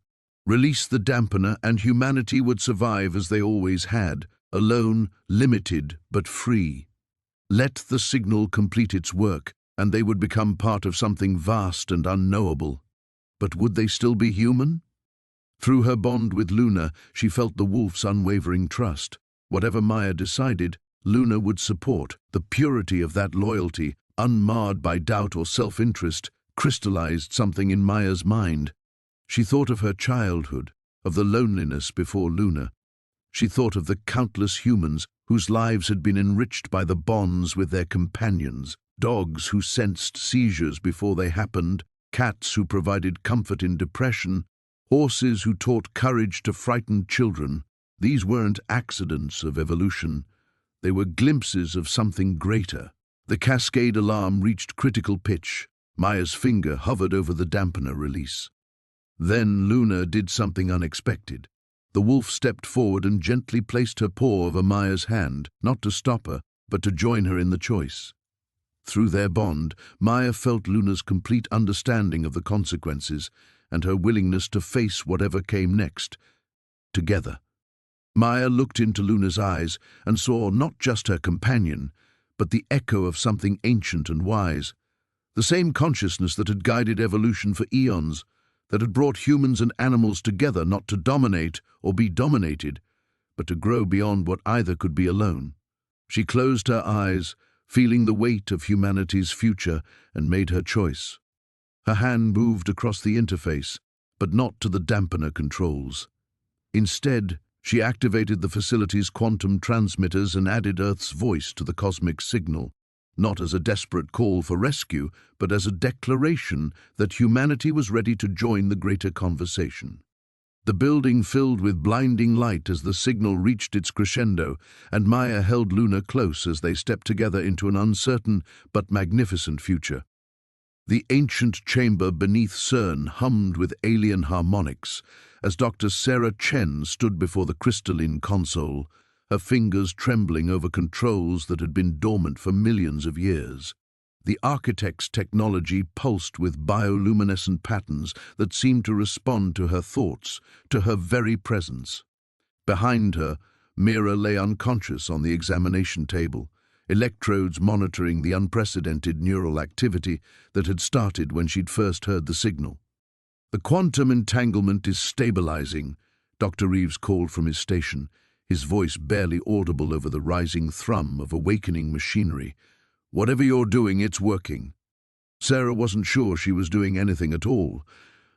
Release the dampener and humanity would survive as they always had, alone, limited, but free. Let the signal complete its work, and they would become part of something vast and unknowable. But would they still be human? Through her bond with Luna, she felt the wolf's unwavering trust. Whatever Maya decided, Luna would support. The purity of that loyalty, unmarred by doubt or self-interest, crystallized something in Maya's mind. She thought of her childhood, of the loneliness before Luna. She thought of the countless humans whose lives had been enriched by the bonds with their companions, dogs who sensed seizures before they happened, cats who provided comfort in depression, horses who taught courage to frightened children. These weren't accidents of evolution. They were glimpses of something greater. The cascade alarm reached critical pitch. Maya's finger hovered over the dampener release. Then Luna did something unexpected. The wolf stepped forward and gently placed her paw over Maya's hand, not to stop her, but to join her in the choice. Through their bond, Maya felt Luna's complete understanding of the consequences and her willingness to face whatever came next. Together. Maya looked into Luna's eyes and saw not just her companion, but the echo of something ancient and wise. The same consciousness that had guided evolution for eons, that had brought humans and animals together not to dominate or be dominated, but to grow beyond what either could be alone. She closed her eyes, feeling the weight of humanity's future, and made her choice. Her hand moved across the interface, but not to the dampener controls. Instead, she activated the facility's quantum transmitters and added Earth's voice to the cosmic signal, not as a desperate call for rescue, but as a declaration that humanity was ready to join the greater conversation. The building filled with blinding light as the signal reached its crescendo, and Maya held Luna close as they stepped together into an uncertain but magnificent future. The ancient chamber beneath CERN hummed with alien harmonics as Dr. Sarah Chen stood before the crystalline console, her fingers trembling over controls that had been dormant for millions of years. The architect's technology pulsed with bioluminescent patterns that seemed to respond to her thoughts, to her very presence. Behind her, Mira lay unconscious on the examination table, electrodes monitoring the unprecedented neural activity that had started when she'd first heard the signal. "The quantum entanglement is stabilizing," Dr. Reeves called from his station, his voice barely audible over the rising thrum of awakening machinery. "Whatever you're doing, it's working." Sarah wasn't sure she was doing anything at all.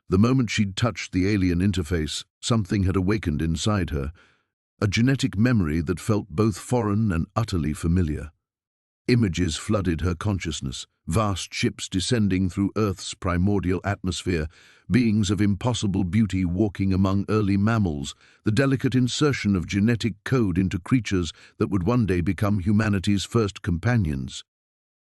The moment she'd touched the alien interface, something had awakened inside her. a genetic memory that felt both foreign and utterly familiar. Images flooded her consciousness, vast ships descending through Earth's primordial atmosphere, beings of impossible beauty walking among early mammals, the delicate insertion of genetic code into creatures that would one day become humanity's first companions.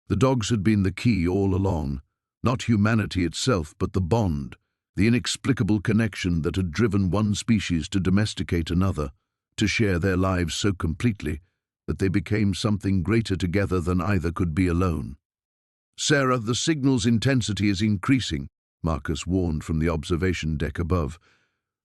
The dogs had been the key all along, not humanity itself, but the bond, the inexplicable connection that had driven one species to domesticate another, to share their lives so completely that they became something greater together than either could be alone. "Sarah, the signal's intensity is increasing," Marcus warned from the observation deck above.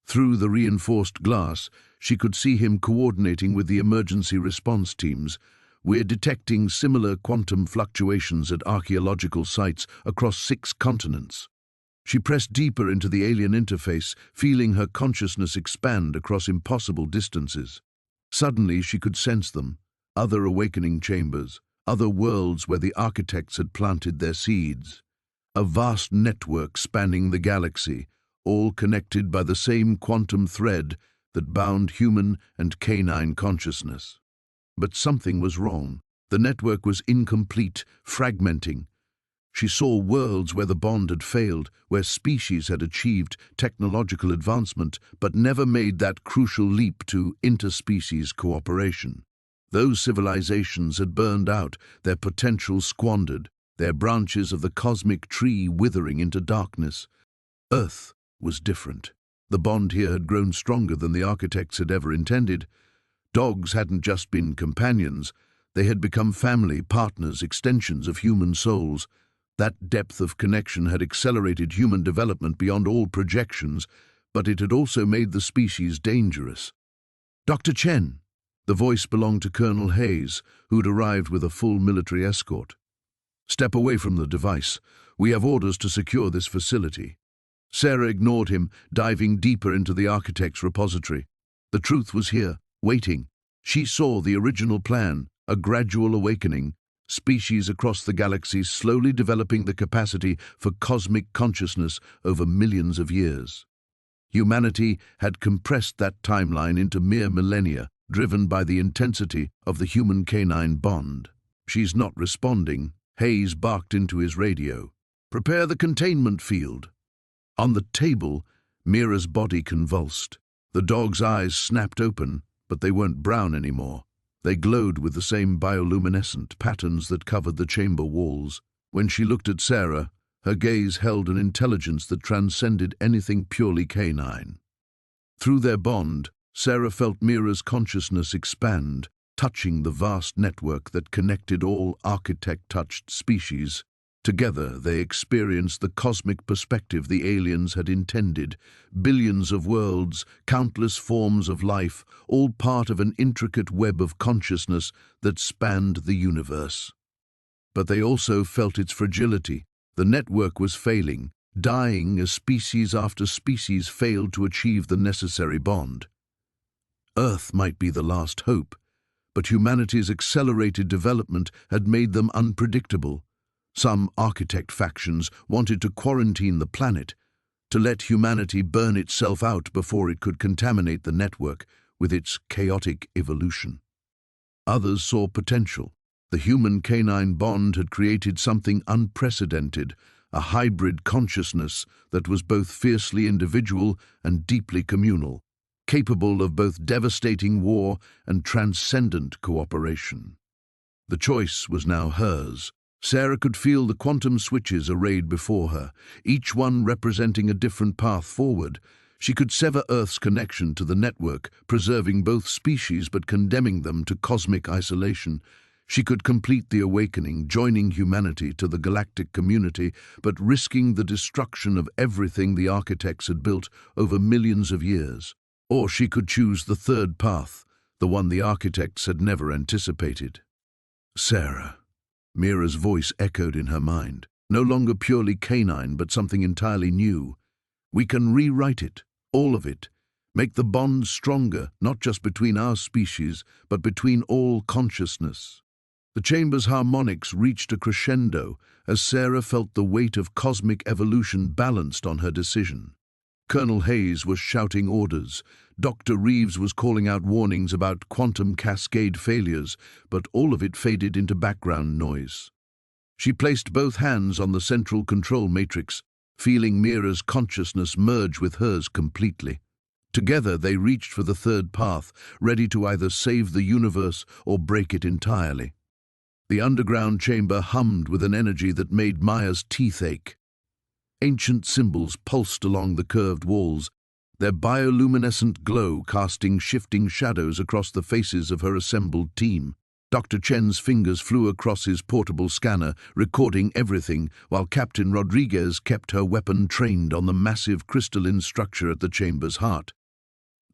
Through the reinforced glass, she could see him coordinating with the emergency response teams. "We're detecting similar quantum fluctuations at archaeological sites across 6 continents." She pressed deeper into the alien interface, feeling her consciousness expand across impossible distances. Suddenly she could sense them, other awakening chambers, other worlds where the architects had planted their seeds. A vast network spanning the galaxy, all connected by the same quantum thread that bound human and canine consciousness. But something was wrong. The network was incomplete, fragmenting. She saw worlds where the bond had failed, where species had achieved technological advancement, but never made that crucial leap to interspecies cooperation. Those civilizations had burned out, their potential squandered, their branches of the cosmic tree withering into darkness. Earth was different. The bond here had grown stronger than the architects had ever intended. Dogs hadn't just been companions, they had become family, partners, extensions of human souls. That depth of connection had accelerated human development beyond all projections, but it had also made the species dangerous. "Dr. Chen." The voice belonged to Colonel Hayes, who'd arrived with a full military escort. "Step away from the device. We have orders to secure this facility." Sarah ignored him, diving deeper into the architect's repository. The truth was here, waiting. She saw the original plan, a gradual awakening, species across the galaxy slowly developing the capacity for cosmic consciousness over millions of years. Humanity had compressed that timeline into mere millennia, driven by the intensity of the human-canine bond. "She's not responding," Hayes barked into his radio. "Prepare the containment field." On the table, Mira's body convulsed. The dog's eyes snapped open, but they weren't brown anymore. They glowed with the same bioluminescent patterns that covered the chamber walls. When she looked at Sarah, her gaze held an intelligence that transcended anything purely canine. Through their bond, Sarah felt Mira's consciousness expand, touching the vast network that connected all architect-touched species. Together, they experienced the cosmic perspective the aliens had intended. Billions of worlds, countless forms of life, all part of an intricate web of consciousness that spanned the universe. But they also felt its fragility. The network was failing, dying as species after species failed to achieve the necessary bond. Earth might be the last hope, but humanity's accelerated development had made them unpredictable. Some architect factions wanted to quarantine the planet, to let humanity burn itself out before it could contaminate the network with its chaotic evolution. Others saw potential. The human-canine bond had created something unprecedented, a hybrid consciousness that was both fiercely individual and deeply communal, capable of both devastating war and transcendent cooperation. The choice was now hers. Sarah could feel the quantum switches arrayed before her, each one representing a different path forward. She could sever Earth's connection to the network, preserving both species but condemning them to cosmic isolation. She could complete the awakening, joining humanity to the galactic community, but risking the destruction of everything the architects had built over millions of years. Or she could choose the third path, the one the architects had never anticipated. "Sarah." Mira's voice echoed in her mind, no longer purely canine, but something entirely new. "We can rewrite it, all of it, make the bond stronger, not just between our species, but between all consciousness." The chamber's harmonics reached a crescendo as Sarah felt the weight of cosmic evolution balanced on her decision. Colonel Hayes was shouting orders. Dr. Reeves was calling out warnings about quantum cascade failures, but all of it faded into background noise. She placed both hands on the central control matrix, feeling Mira's consciousness merge with hers completely. Together they reached for the third path, ready to either save the universe or break it entirely. The underground chamber hummed with an energy that made Maya's teeth ache. Ancient symbols pulsed along the curved walls, their bioluminescent glow casting shifting shadows across the faces of her assembled team. Dr. Chen's fingers flew across his portable scanner, recording everything, while Captain Rodriguez kept her weapon trained on the massive crystalline structure at the chamber's heart.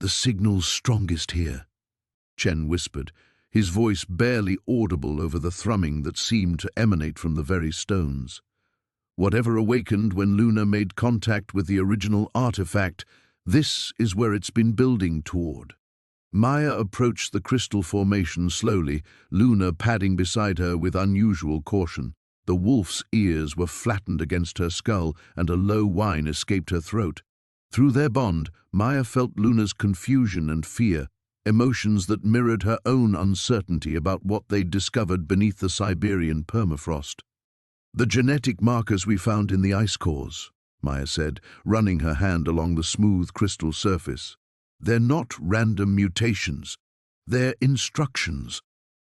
"The signal's strongest here," Chen whispered, his voice barely audible over the thrumming that seemed to emanate from the very stones. Whatever awakened when Luna made contact with the original artifact, this is where it's been building toward. Maya approached the crystal formation slowly, Luna padding beside her with unusual caution. The wolf's ears were flattened against her skull, and a low whine escaped her throat. Through their bond, Maya felt Luna's confusion and fear, emotions that mirrored her own uncertainty about what they'd discovered beneath the Siberian permafrost. "The genetic markers we found in the ice cores," Maya said, running her hand along the smooth crystal surface. "They're not random mutations. They're instructions."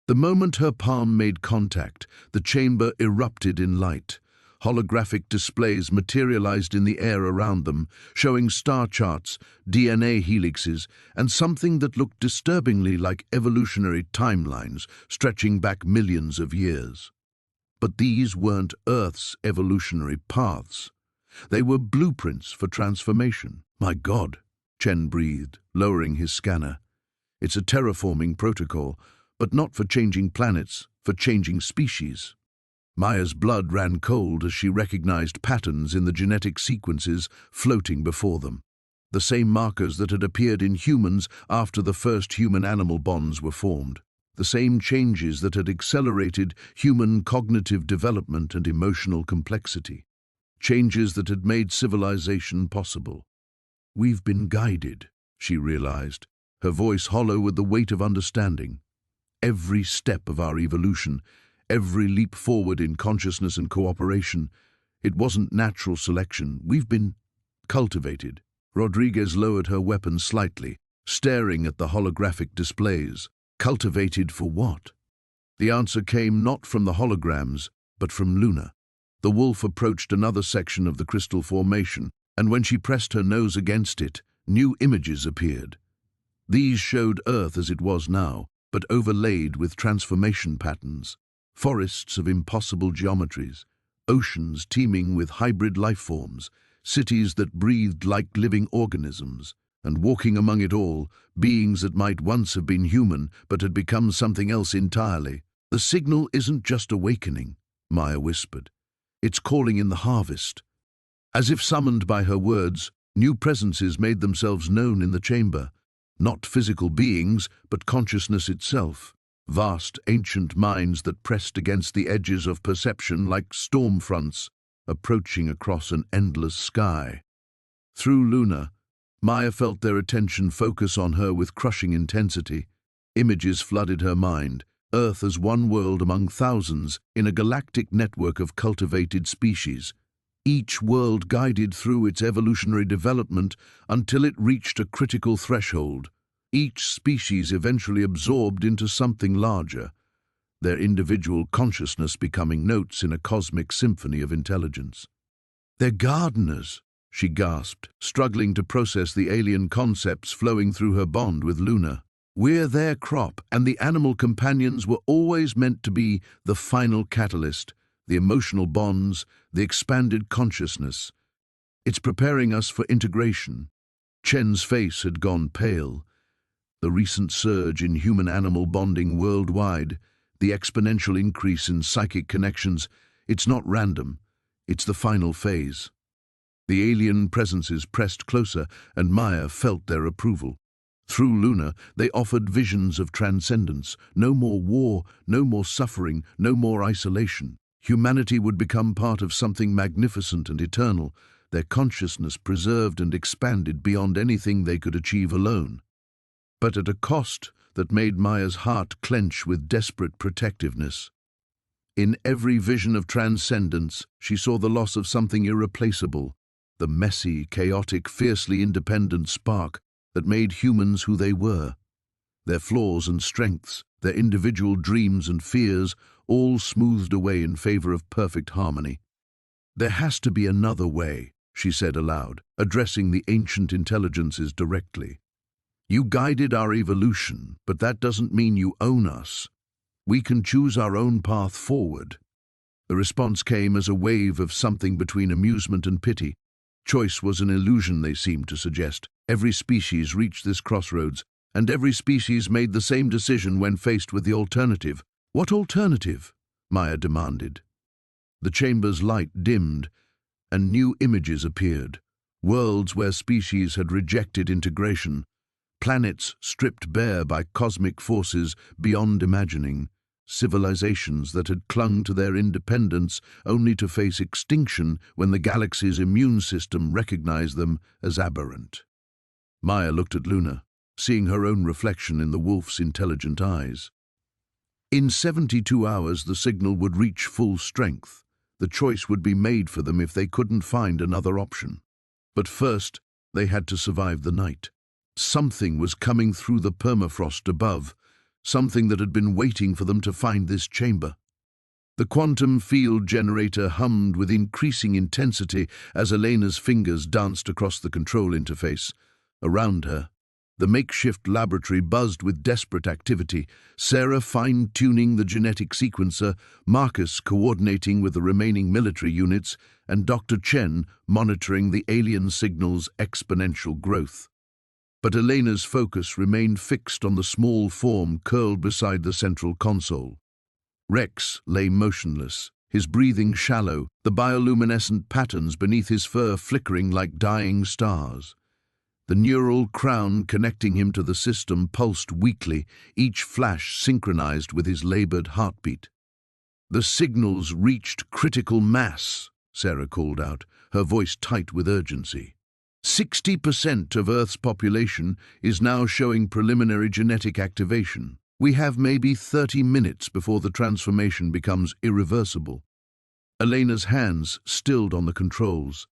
The moment her palm made contact, the chamber erupted in light. Holographic displays materialized in the air around them, showing star charts, DNA helixes, and something that looked disturbingly like evolutionary timelines stretching back millions of years. But these weren't Earth's evolutionary paths. They were blueprints for transformation. "My God," Chen breathed, lowering his scanner. "It's a terraforming protocol, but not for changing planets, for changing species." Maya's blood ran cold as she recognized patterns in the genetic sequences floating before them. The same markers that had appeared in humans after the first human-animal bonds were formed. The same changes that had accelerated human cognitive development and emotional complexity. Changes that had made civilization possible. "We've been guided," she realized, her voice hollow with the weight of understanding. "Every step of our evolution, every leap forward in consciousness and cooperation, it wasn't natural selection. We've been cultivated." Rodriguez lowered her weapon slightly, staring at the holographic displays. Cultivated for what? The answer came not from the holograms, but from Luna. The wolf approached another section of the crystal formation, and when she pressed her nose against it, new images appeared. These showed Earth as it was now, but overlaid with transformation patterns. Forests of impossible geometries, oceans teeming with hybrid life forms, cities that breathed like living organisms, and walking among it all, beings that might once have been human but had become something else entirely. "The signal isn't just awakening," Maya whispered. "It's calling in the harvest." As if summoned by her words, new presences made themselves known in the chamber. Not physical beings, but consciousness itself. Vast, ancient minds that pressed against the edges of perception like storm fronts, approaching across an endless sky. Through Luna, Maya felt their attention focus on her with crushing intensity. Images flooded her mind, Earth as one world among thousands in a galactic network of cultivated species. Each world guided through its evolutionary development until it reached a critical threshold. Each species eventually absorbed into something larger, their individual consciousness becoming notes in a cosmic symphony of intelligence. "They're gardeners," she gasped, struggling to process the alien concepts flowing through her bond with Luna. "We're their crop, and the animal companions were always meant to be the final catalyst, the emotional bonds, the expanded consciousness. It's preparing us for integration." Chen's face had gone pale. The recent surge in human-animal bonding worldwide, the exponential increase in psychic connections, it's not random, it's the final phase. The alien presences pressed closer, and Maya felt their approval. Through Luna, they offered visions of transcendence. No more war, no more suffering, no more isolation. Humanity would become part of something magnificent and eternal, their consciousness preserved and expanded beyond anything they could achieve alone, but at a cost that made Maya's heart clench with desperate protectiveness. In every vision of transcendence, she saw the loss of something irreplaceable, the messy, chaotic, fiercely independent spark that made humans who they were. Their flaws and strengths, their individual dreams and fears, all smoothed away in favor of perfect harmony. "There has to be another way," she said aloud, addressing the ancient intelligences directly. "You guided our evolution, but that doesn't mean you own us. We can choose our own path forward." The response came as a wave of something between amusement and pity. Choice was an illusion, they seemed to suggest. Every species reached this crossroads, and every species made the same decision when faced with the alternative. "What alternative?" Maya demanded. The chamber's light dimmed, and new images appeared. Worlds where species had rejected integration. Planets stripped bare by cosmic forces beyond imagining. Civilizations that had clung to their independence only to face extinction when the galaxy's immune system recognized them as aberrant. Maya looked at Luna, seeing her own reflection in the wolf's intelligent eyes. In 72 hours, the signal would reach full strength. The choice would be made for them if they couldn't find another option. But first, they had to survive the night. Something was coming through the permafrost above, something that had been waiting for them to find this chamber. The quantum field generator hummed with increasing intensity as Elena's fingers danced across the control interface. Around her, the makeshift laboratory buzzed with desperate activity, Sarah fine-tuning the genetic sequencer, Marcus coordinating with the remaining military units, and Dr. Chen monitoring the alien signal's exponential growth. But Elena's focus remained fixed on the small form curled beside the central console. Rex lay motionless, his breathing shallow, the bioluminescent patterns beneath his fur flickering like dying stars. The neural crown connecting him to the system pulsed weakly, each flash synchronized with his labored heartbeat. "The signals reached critical mass," Sarah called out, her voice tight with urgency. 60% of Earth's population is now showing preliminary genetic activation. We have maybe 30 minutes before the transformation becomes irreversible. Elena's hands stilled on the controls.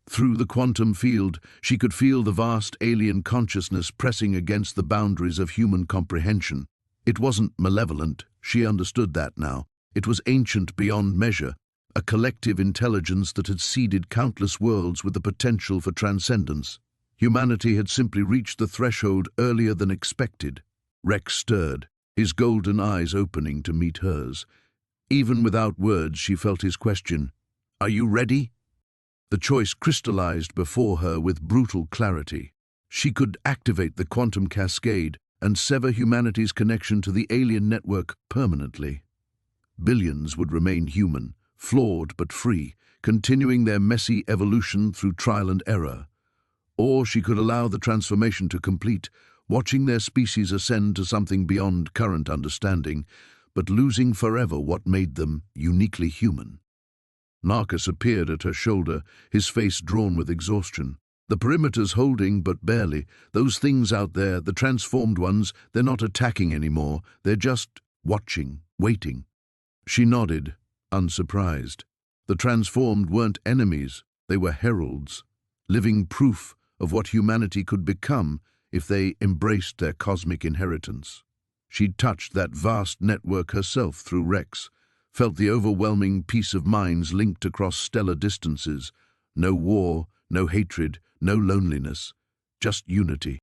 Through the quantum field, she could feel the vast alien consciousness pressing against the boundaries of human comprehension. It wasn't malevolent, she understood that now. It was ancient beyond measure, a collective intelligence that had seeded countless worlds with the potential for transcendence. Humanity had simply reached the threshold earlier than expected. Rex stirred, his golden eyes opening to meet hers. Even without words, she felt his question, "Are you ready?" The choice crystallized before her with brutal clarity. She could activate the quantum cascade and sever humanity's connection to the alien network permanently. Billions would remain human, flawed but free, continuing their messy evolution through trial and error. Or she could allow the transformation to complete, watching their species ascend to something beyond current understanding, but losing forever what made them uniquely human. Marcus appeared at her shoulder, his face drawn with exhaustion. "The perimeter's holding, but barely. Those things out there, the transformed ones, they're not attacking anymore. They're just watching, waiting." She nodded, unsurprised. The transformed weren't enemies, they were heralds, living proof of what humanity could become if they embraced their cosmic inheritance. She'd touched that vast network herself through Rex, felt the overwhelming peace of minds linked across stellar distances. No war, no hatred, no loneliness, just unity.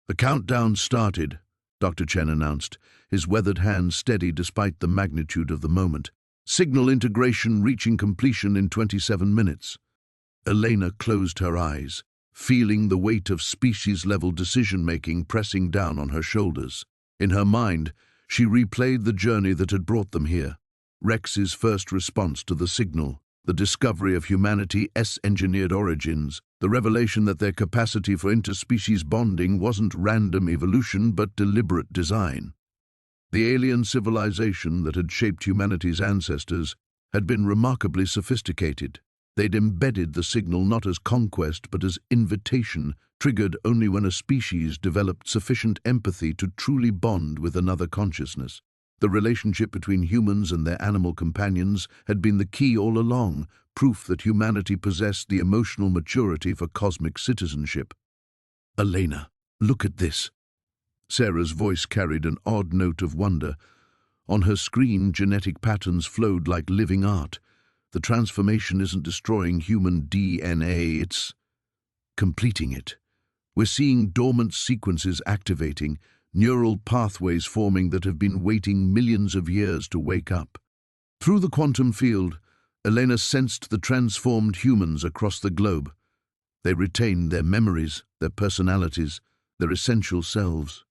"The countdown started," Dr. Chen announced, his weathered hand steady despite the magnitude of the moment. "Signal integration reaching completion in 27 minutes. Elena closed her eyes, feeling the weight of species-level decision-making pressing down on her shoulders. In her mind, she replayed the journey that had brought them here. Rex's first response to the signal, the discovery of humanity's engineered origins, the revelation that their capacity for interspecies bonding wasn't random evolution but deliberate design. The alien civilization that had shaped humanity's ancestors had been remarkably sophisticated. They'd embedded the signal not as conquest but as invitation, triggered only when a species developed sufficient empathy to truly bond with another consciousness. The relationship between humans and their animal companions had been the key all along, proof that humanity possessed the emotional maturity for cosmic citizenship. "Elena, look at this." Sarah's voice carried an odd note of wonder. On her screen, genetic patterns flowed like living art. The transformation isn't destroying human DNA, it's completing it. We're seeing dormant sequences activating, neural pathways forming that have been waiting millions of years to wake up. Through the quantum field, Elena sensed the transformed humans across the globe. They retained their memories, their personalities, their essential selves.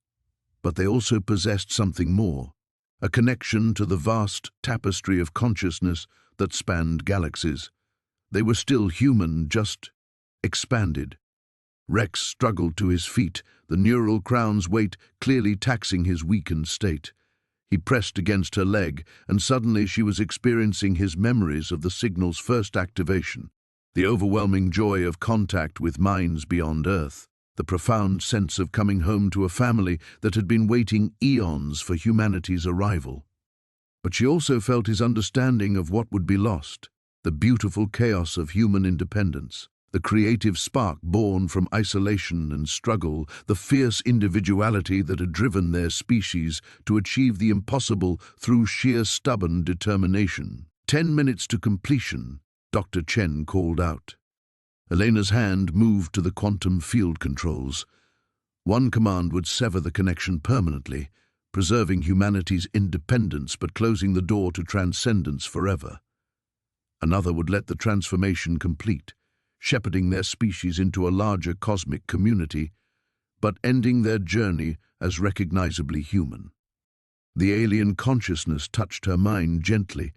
But they also possessed something more, a connection to the vast tapestry of consciousness that spanned galaxies. They were still human, just expanded. Rex struggled to his feet, the neural crown's weight clearly taxing his weakened state. He pressed against her leg, and suddenly she was experiencing his memories of the signal's first activation, the overwhelming joy of contact with minds beyond Earth, the profound sense of coming home to a family that had been waiting eons for humanity's arrival. But she also felt his understanding of what would be lost, the beautiful chaos of human independence, the creative spark born from isolation and struggle, the fierce individuality that had driven their species to achieve the impossible through sheer stubborn determination. 10 minutes to completion, Dr. Chen called out. Elena's hand moved to the quantum field controls. One command would sever the connection permanently, preserving humanity's independence but closing the door to transcendence forever. Another would let the transformation complete, shepherding their species into a larger cosmic community, but ending their journey as recognizably human. The alien consciousness touched her mind gently,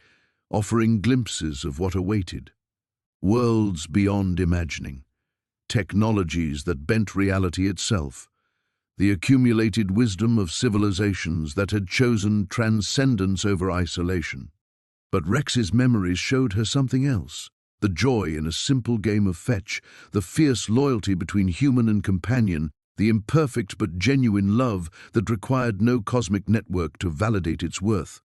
offering glimpses of what awaited. Worlds beyond imagining, technologies that bent reality itself, the accumulated wisdom of civilizations that had chosen transcendence over isolation. But Rex's memories showed her something else. The joy in a simple game of fetch, the fierce loyalty between human and companion, the imperfect but genuine love that required no cosmic network to validate its worth.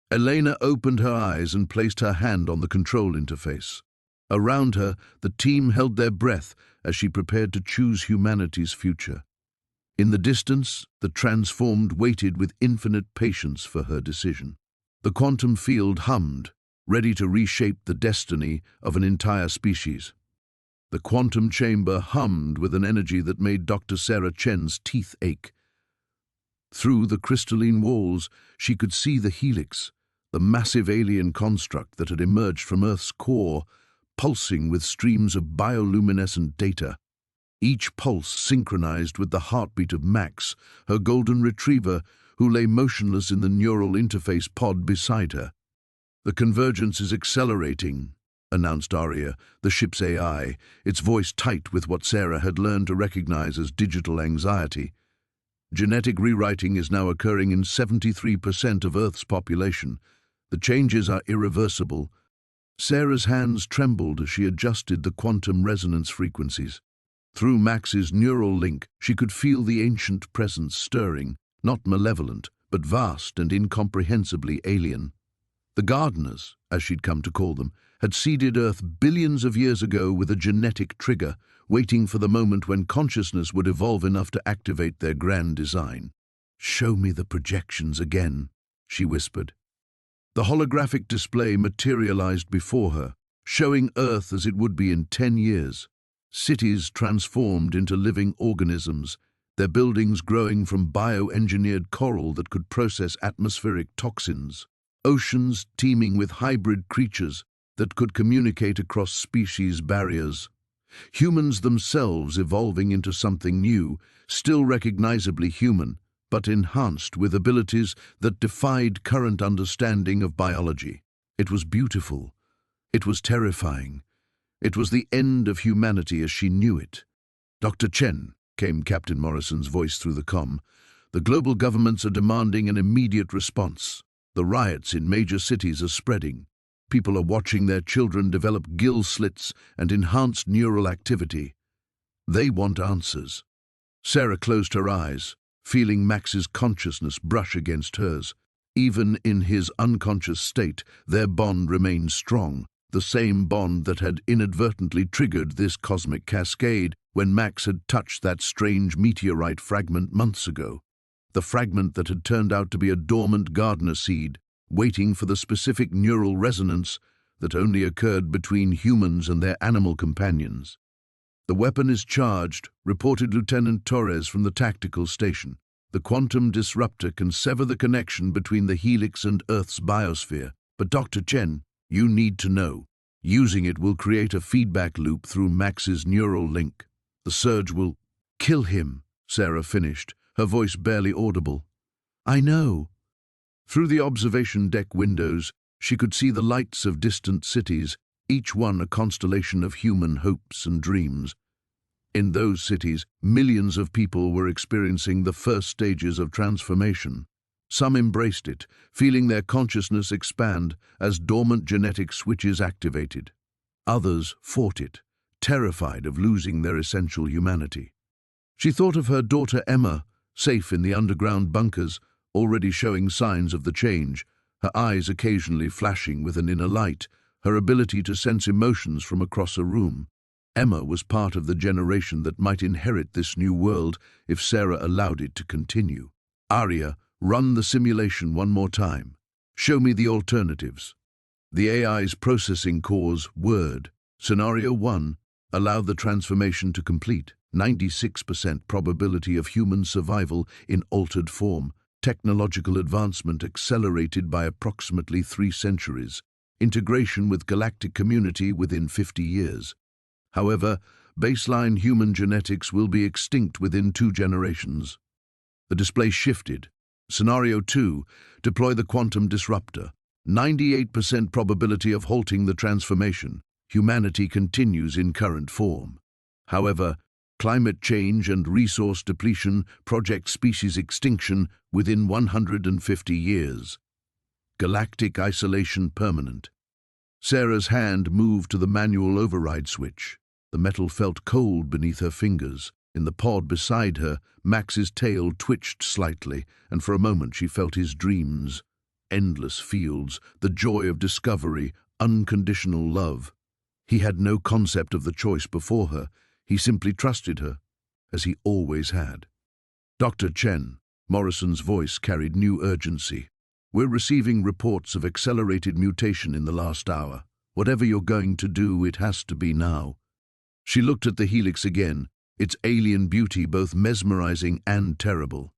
Elena opened her eyes and placed her hand on the control interface. Around her, the team held their breath as she prepared to choose humanity's future. In the distance, the transformed waited with infinite patience for her decision. The quantum field hummed, ready to reshape the destiny of an entire species. The quantum chamber hummed with an energy that made Dr. Sarah Chen's teeth ache. Through the crystalline walls, she could see the helix, the massive alien construct that had emerged from Earth's core, pulsing with streams of bioluminescent data. Each pulse synchronized with the heartbeat of Max, her golden retriever, who lay motionless in the neural interface pod beside her. "The convergence is accelerating," announced Aria, the ship's AI, its voice tight with what Sarah had learned to recognize as digital anxiety. "Genetic rewriting is now occurring in 73% of Earth's population. The changes are irreversible." Sarah's hands trembled as she adjusted the quantum resonance frequencies. Through Max's neural link, she could feel the ancient presence stirring, not malevolent, but vast and incomprehensibly alien. The gardeners, as she'd come to call them, had seeded Earth billions of years ago with a genetic trigger, waiting for the moment when consciousness would evolve enough to activate their grand design. "Show me the projections again," she whispered. The holographic display materialized before her, showing Earth as it would be in 10 years. Cities transformed into living organisms, their buildings growing from bioengineered coral that could process atmospheric toxins. Oceans teeming with hybrid creatures that could communicate across species barriers. Humans themselves evolving into something new, still recognizably human, but enhanced with abilities that defied current understanding of biology. It was beautiful. It was terrifying. It was the end of humanity as she knew it. "Dr. Chen," came Captain Morrison's voice through the comm, "the global governments are demanding an immediate response. The riots in major cities are spreading. People are watching their children develop gill slits and enhanced neural activity. They want answers. Sarah closed her eyes, feeling Max's consciousness brush against hers. Even in his unconscious state, their bond remained strong, the same bond that had inadvertently triggered this cosmic cascade when Max had touched that strange meteorite fragment months ago. The fragment that had turned out to be a dormant gardener seed, waiting for the specific neural resonance that only occurred between humans and their animal companions. "The weapon is charged," reported Lieutenant Torres from the tactical station. "The quantum disruptor can sever the connection between the helix and Earth's biosphere. But Dr. Chen, you need to know. Using it will create a feedback loop through Max's neural link. The surge will kill him," Sarah finished, her voice barely audible. "I know." Through the observation deck windows, she could see the lights of distant cities, each one a constellation of human hopes and dreams. In those cities, millions of people were experiencing the first stages of transformation. Some embraced it, feeling their consciousness expand as dormant genetic switches activated. Others fought it, terrified of losing their essential humanity. She thought of her daughter Emma, safe in the underground bunkers, already showing signs of the change, her eyes occasionally flashing with an inner light, her ability to sense emotions from across a room. Emma was part of the generation that might inherit this new world if Sarah allowed it to continue. "Arya, run the simulation one more time. Show me the alternatives." The AI's processing cores word. Scenario 1, allow the transformation to complete. 96% probability of human survival in altered form. Technological advancement accelerated by approximately 3 centuries. Integration with galactic community within 50 years. However, baseline human genetics will be extinct within 2 generations. The display shifted. Scenario 2, deploy the quantum disruptor. 98% probability of halting the transformation. Humanity continues in current form. However, climate change and resource depletion project species extinction within 150 years. Galactic isolation permanent. Sarah's hand moved to the manual override switch. The metal felt cold beneath her fingers. In the pod beside her, Max's tail twitched slightly, and for a moment she felt his dreams. Endless fields, the joy of discovery, unconditional love. He had no concept of the choice before her. He simply trusted her, as he always had. "Dr. Chen," Morrison's voice carried new urgency. "We're receiving reports of accelerated mutation in the last hour. Whatever you're going to do, it has to be now." She looked at the helix again, its alien beauty both mesmerizing and terrible.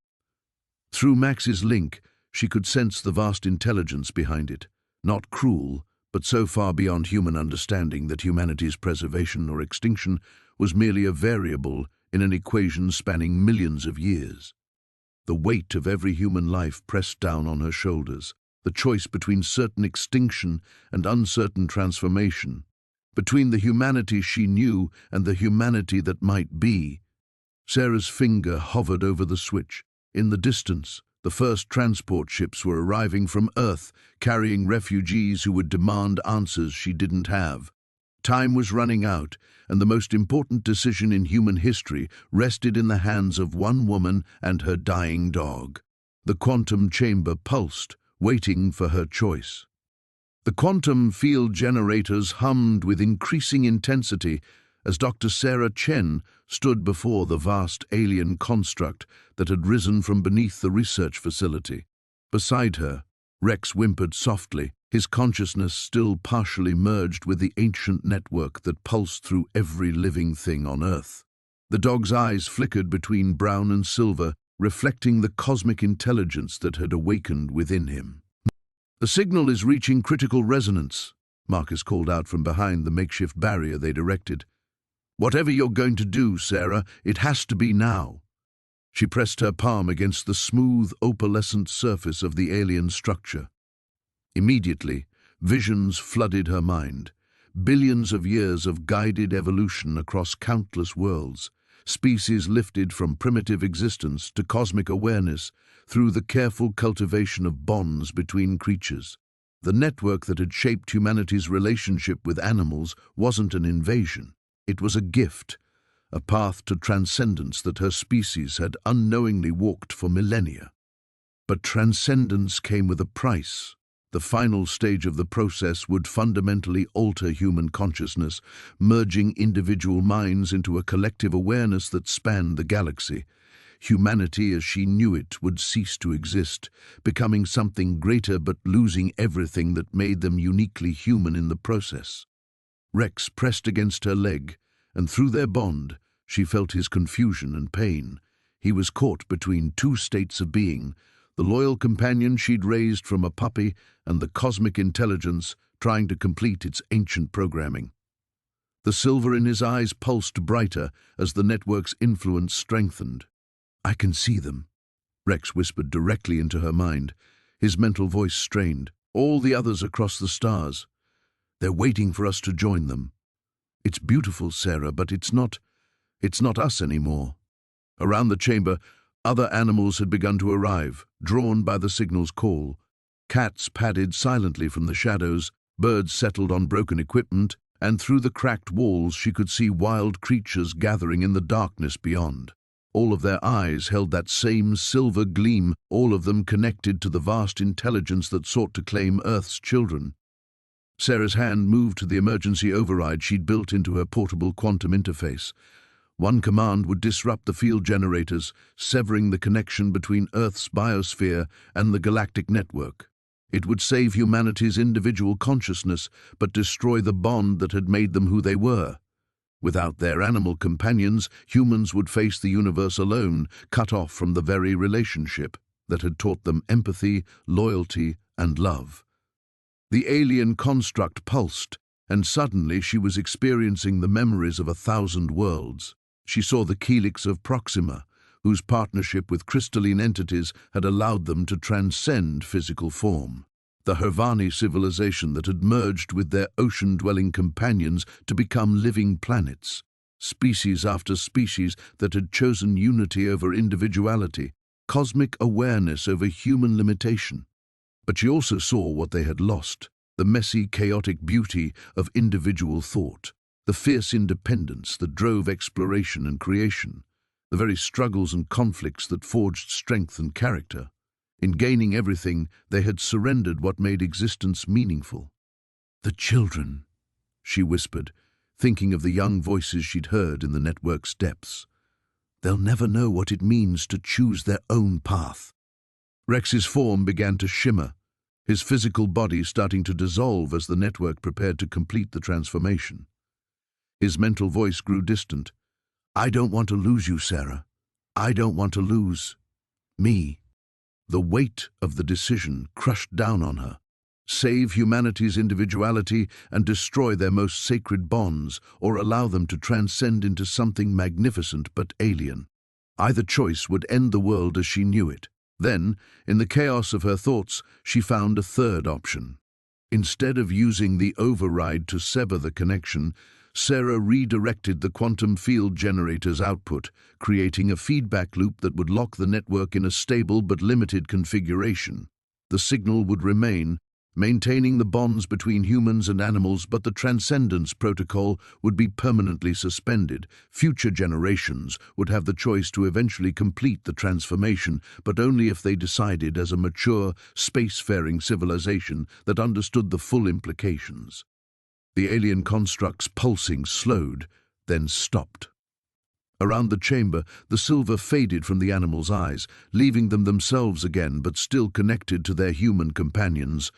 Through Max's link, she could sense the vast intelligence behind it, not cruel, but so far beyond human understanding that humanity's preservation or extinction was merely a variable in an equation spanning millions of years. The weight of every human life pressed down on her shoulders, the choice between certain extinction and uncertain transformation, between the humanity she knew and the humanity that might be. Sarah's finger hovered over the switch. In the distance, the first transport ships were arriving from Earth, carrying refugees who would demand answers she didn't have. Time was running out, and the most important decision in human history rested in the hands of one woman and her dying dog. The quantum chamber pulsed, waiting for her choice. The quantum field generators hummed with increasing intensity as Dr. Sarah Chen stood before the vast alien construct that had risen from beneath the research facility. Beside her, Rex whimpered softly, his consciousness still partially merged with the ancient network that pulsed through every living thing on Earth. The dog's eyes flickered between brown and silver, reflecting the cosmic intelligence that had awakened within him. "The signal is reaching critical resonance," Marcus called out from behind the makeshift barrier they'd erected. "Whatever you're going to do, Sarah, it has to be now." She pressed her palm against the smooth, opalescent surface of the alien structure. Immediately, visions flooded her mind. Billions of years of guided evolution across countless worlds, species lifted from primitive existence to cosmic awareness through the careful cultivation of bonds between creatures. The network that had shaped humanity's relationship with animals wasn't an invasion. It was a gift, a path to transcendence that her species had unknowingly walked for millennia. But transcendence came with a price. The final stage of the process would fundamentally alter human consciousness, merging individual minds into a collective awareness that spanned the galaxy. Humanity as she knew it would cease to exist, becoming something greater but losing everything that made them uniquely human in the process. Rex pressed against her leg, and through their bond, she felt his confusion and pain. He was caught between two states of being, the loyal companion she'd raised from a puppy and the cosmic intelligence trying to complete its ancient programming. The silver in his eyes pulsed brighter as the network's influence strengthened. "I can see them," Rex whispered directly into her mind, his mental voice strained. "All the others across the stars. They're waiting for us to join them. It's beautiful, Sarah, but it's not us anymore." Around the chamber, other animals had begun to arrive, drawn by the signal's call. Cats padded silently from the shadows, birds settled on broken equipment, and through the cracked walls she could see wild creatures gathering in the darkness beyond. All of their eyes held that same silver gleam, all of them connected to the vast intelligence that sought to claim Earth's children. Sarah's hand moved to the emergency override she'd built into her portable quantum interface. One command would disrupt the field generators, severing the connection between Earth's biosphere and the galactic network. It would save humanity's individual consciousness, but destroy the bond that had made them who they were. Without their animal companions, humans would face the universe alone, cut off from the very relationship that had taught them empathy, loyalty, and love. The alien construct pulsed, and suddenly she was experiencing the memories of 1,000 worlds. She saw the Helix of Proxima, whose partnership with crystalline entities had allowed them to transcend physical form. The Hervani civilization that had merged with their ocean-dwelling companions to become living planets. Species after species that had chosen unity over individuality, cosmic awareness over human limitation. But she also saw what they had lost, the messy, chaotic beauty of individual thought. The fierce independence that drove exploration and creation, the very struggles and conflicts that forged strength and character. In gaining everything, they had surrendered what made existence meaningful. "The children," she whispered, thinking of the young voices she'd heard in the network's depths. "They'll never know what it means to choose their own path." Rex's form began to shimmer, his physical body starting to dissolve as the network prepared to complete the transformation. His mental voice grew distant. "I don't want to lose you, Sarah. I don't want to lose me." The weight of the decision crushed down on her. Save humanity's individuality and destroy their most sacred bonds, or allow them to transcend into something magnificent but alien. Either choice would end the world as she knew it. Then, in the chaos of her thoughts, she found a third option. Instead of using the override to sever the connection, Sarah redirected the quantum field generator's output, creating a feedback loop that would lock the network in a stable but limited configuration. The signal would remain, maintaining the bonds between humans and animals, but the transcendence protocol would be permanently suspended. Future generations would have the choice to eventually complete the transformation, but only if they decided as a mature, spacefaring civilization that understood the full implications. The alien construct's pulsing slowed, then stopped. Around the chamber, the silver faded from the animals' eyes, leaving them themselves again, but still connected to their human companions.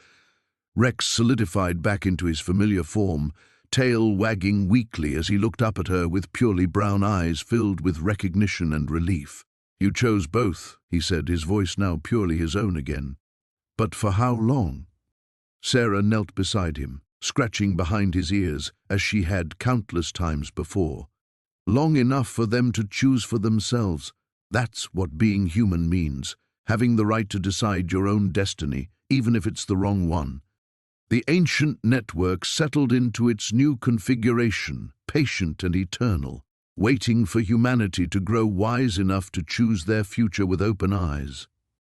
Rex solidified back into his familiar form, tail wagging weakly as he looked up at her with purely brown eyes filled with recognition and relief. "You chose both," he said, his voice now purely his own again. "But for how long?" Sarah knelt beside him, scratching behind his ears, as she had countless times before. "Long enough for them to choose for themselves. That's what being human means, having the right to decide your own destiny, even if it's the wrong one." The ancient network settled into its new configuration, patient and eternal, waiting for humanity to grow wise enough to choose their future with open eyes.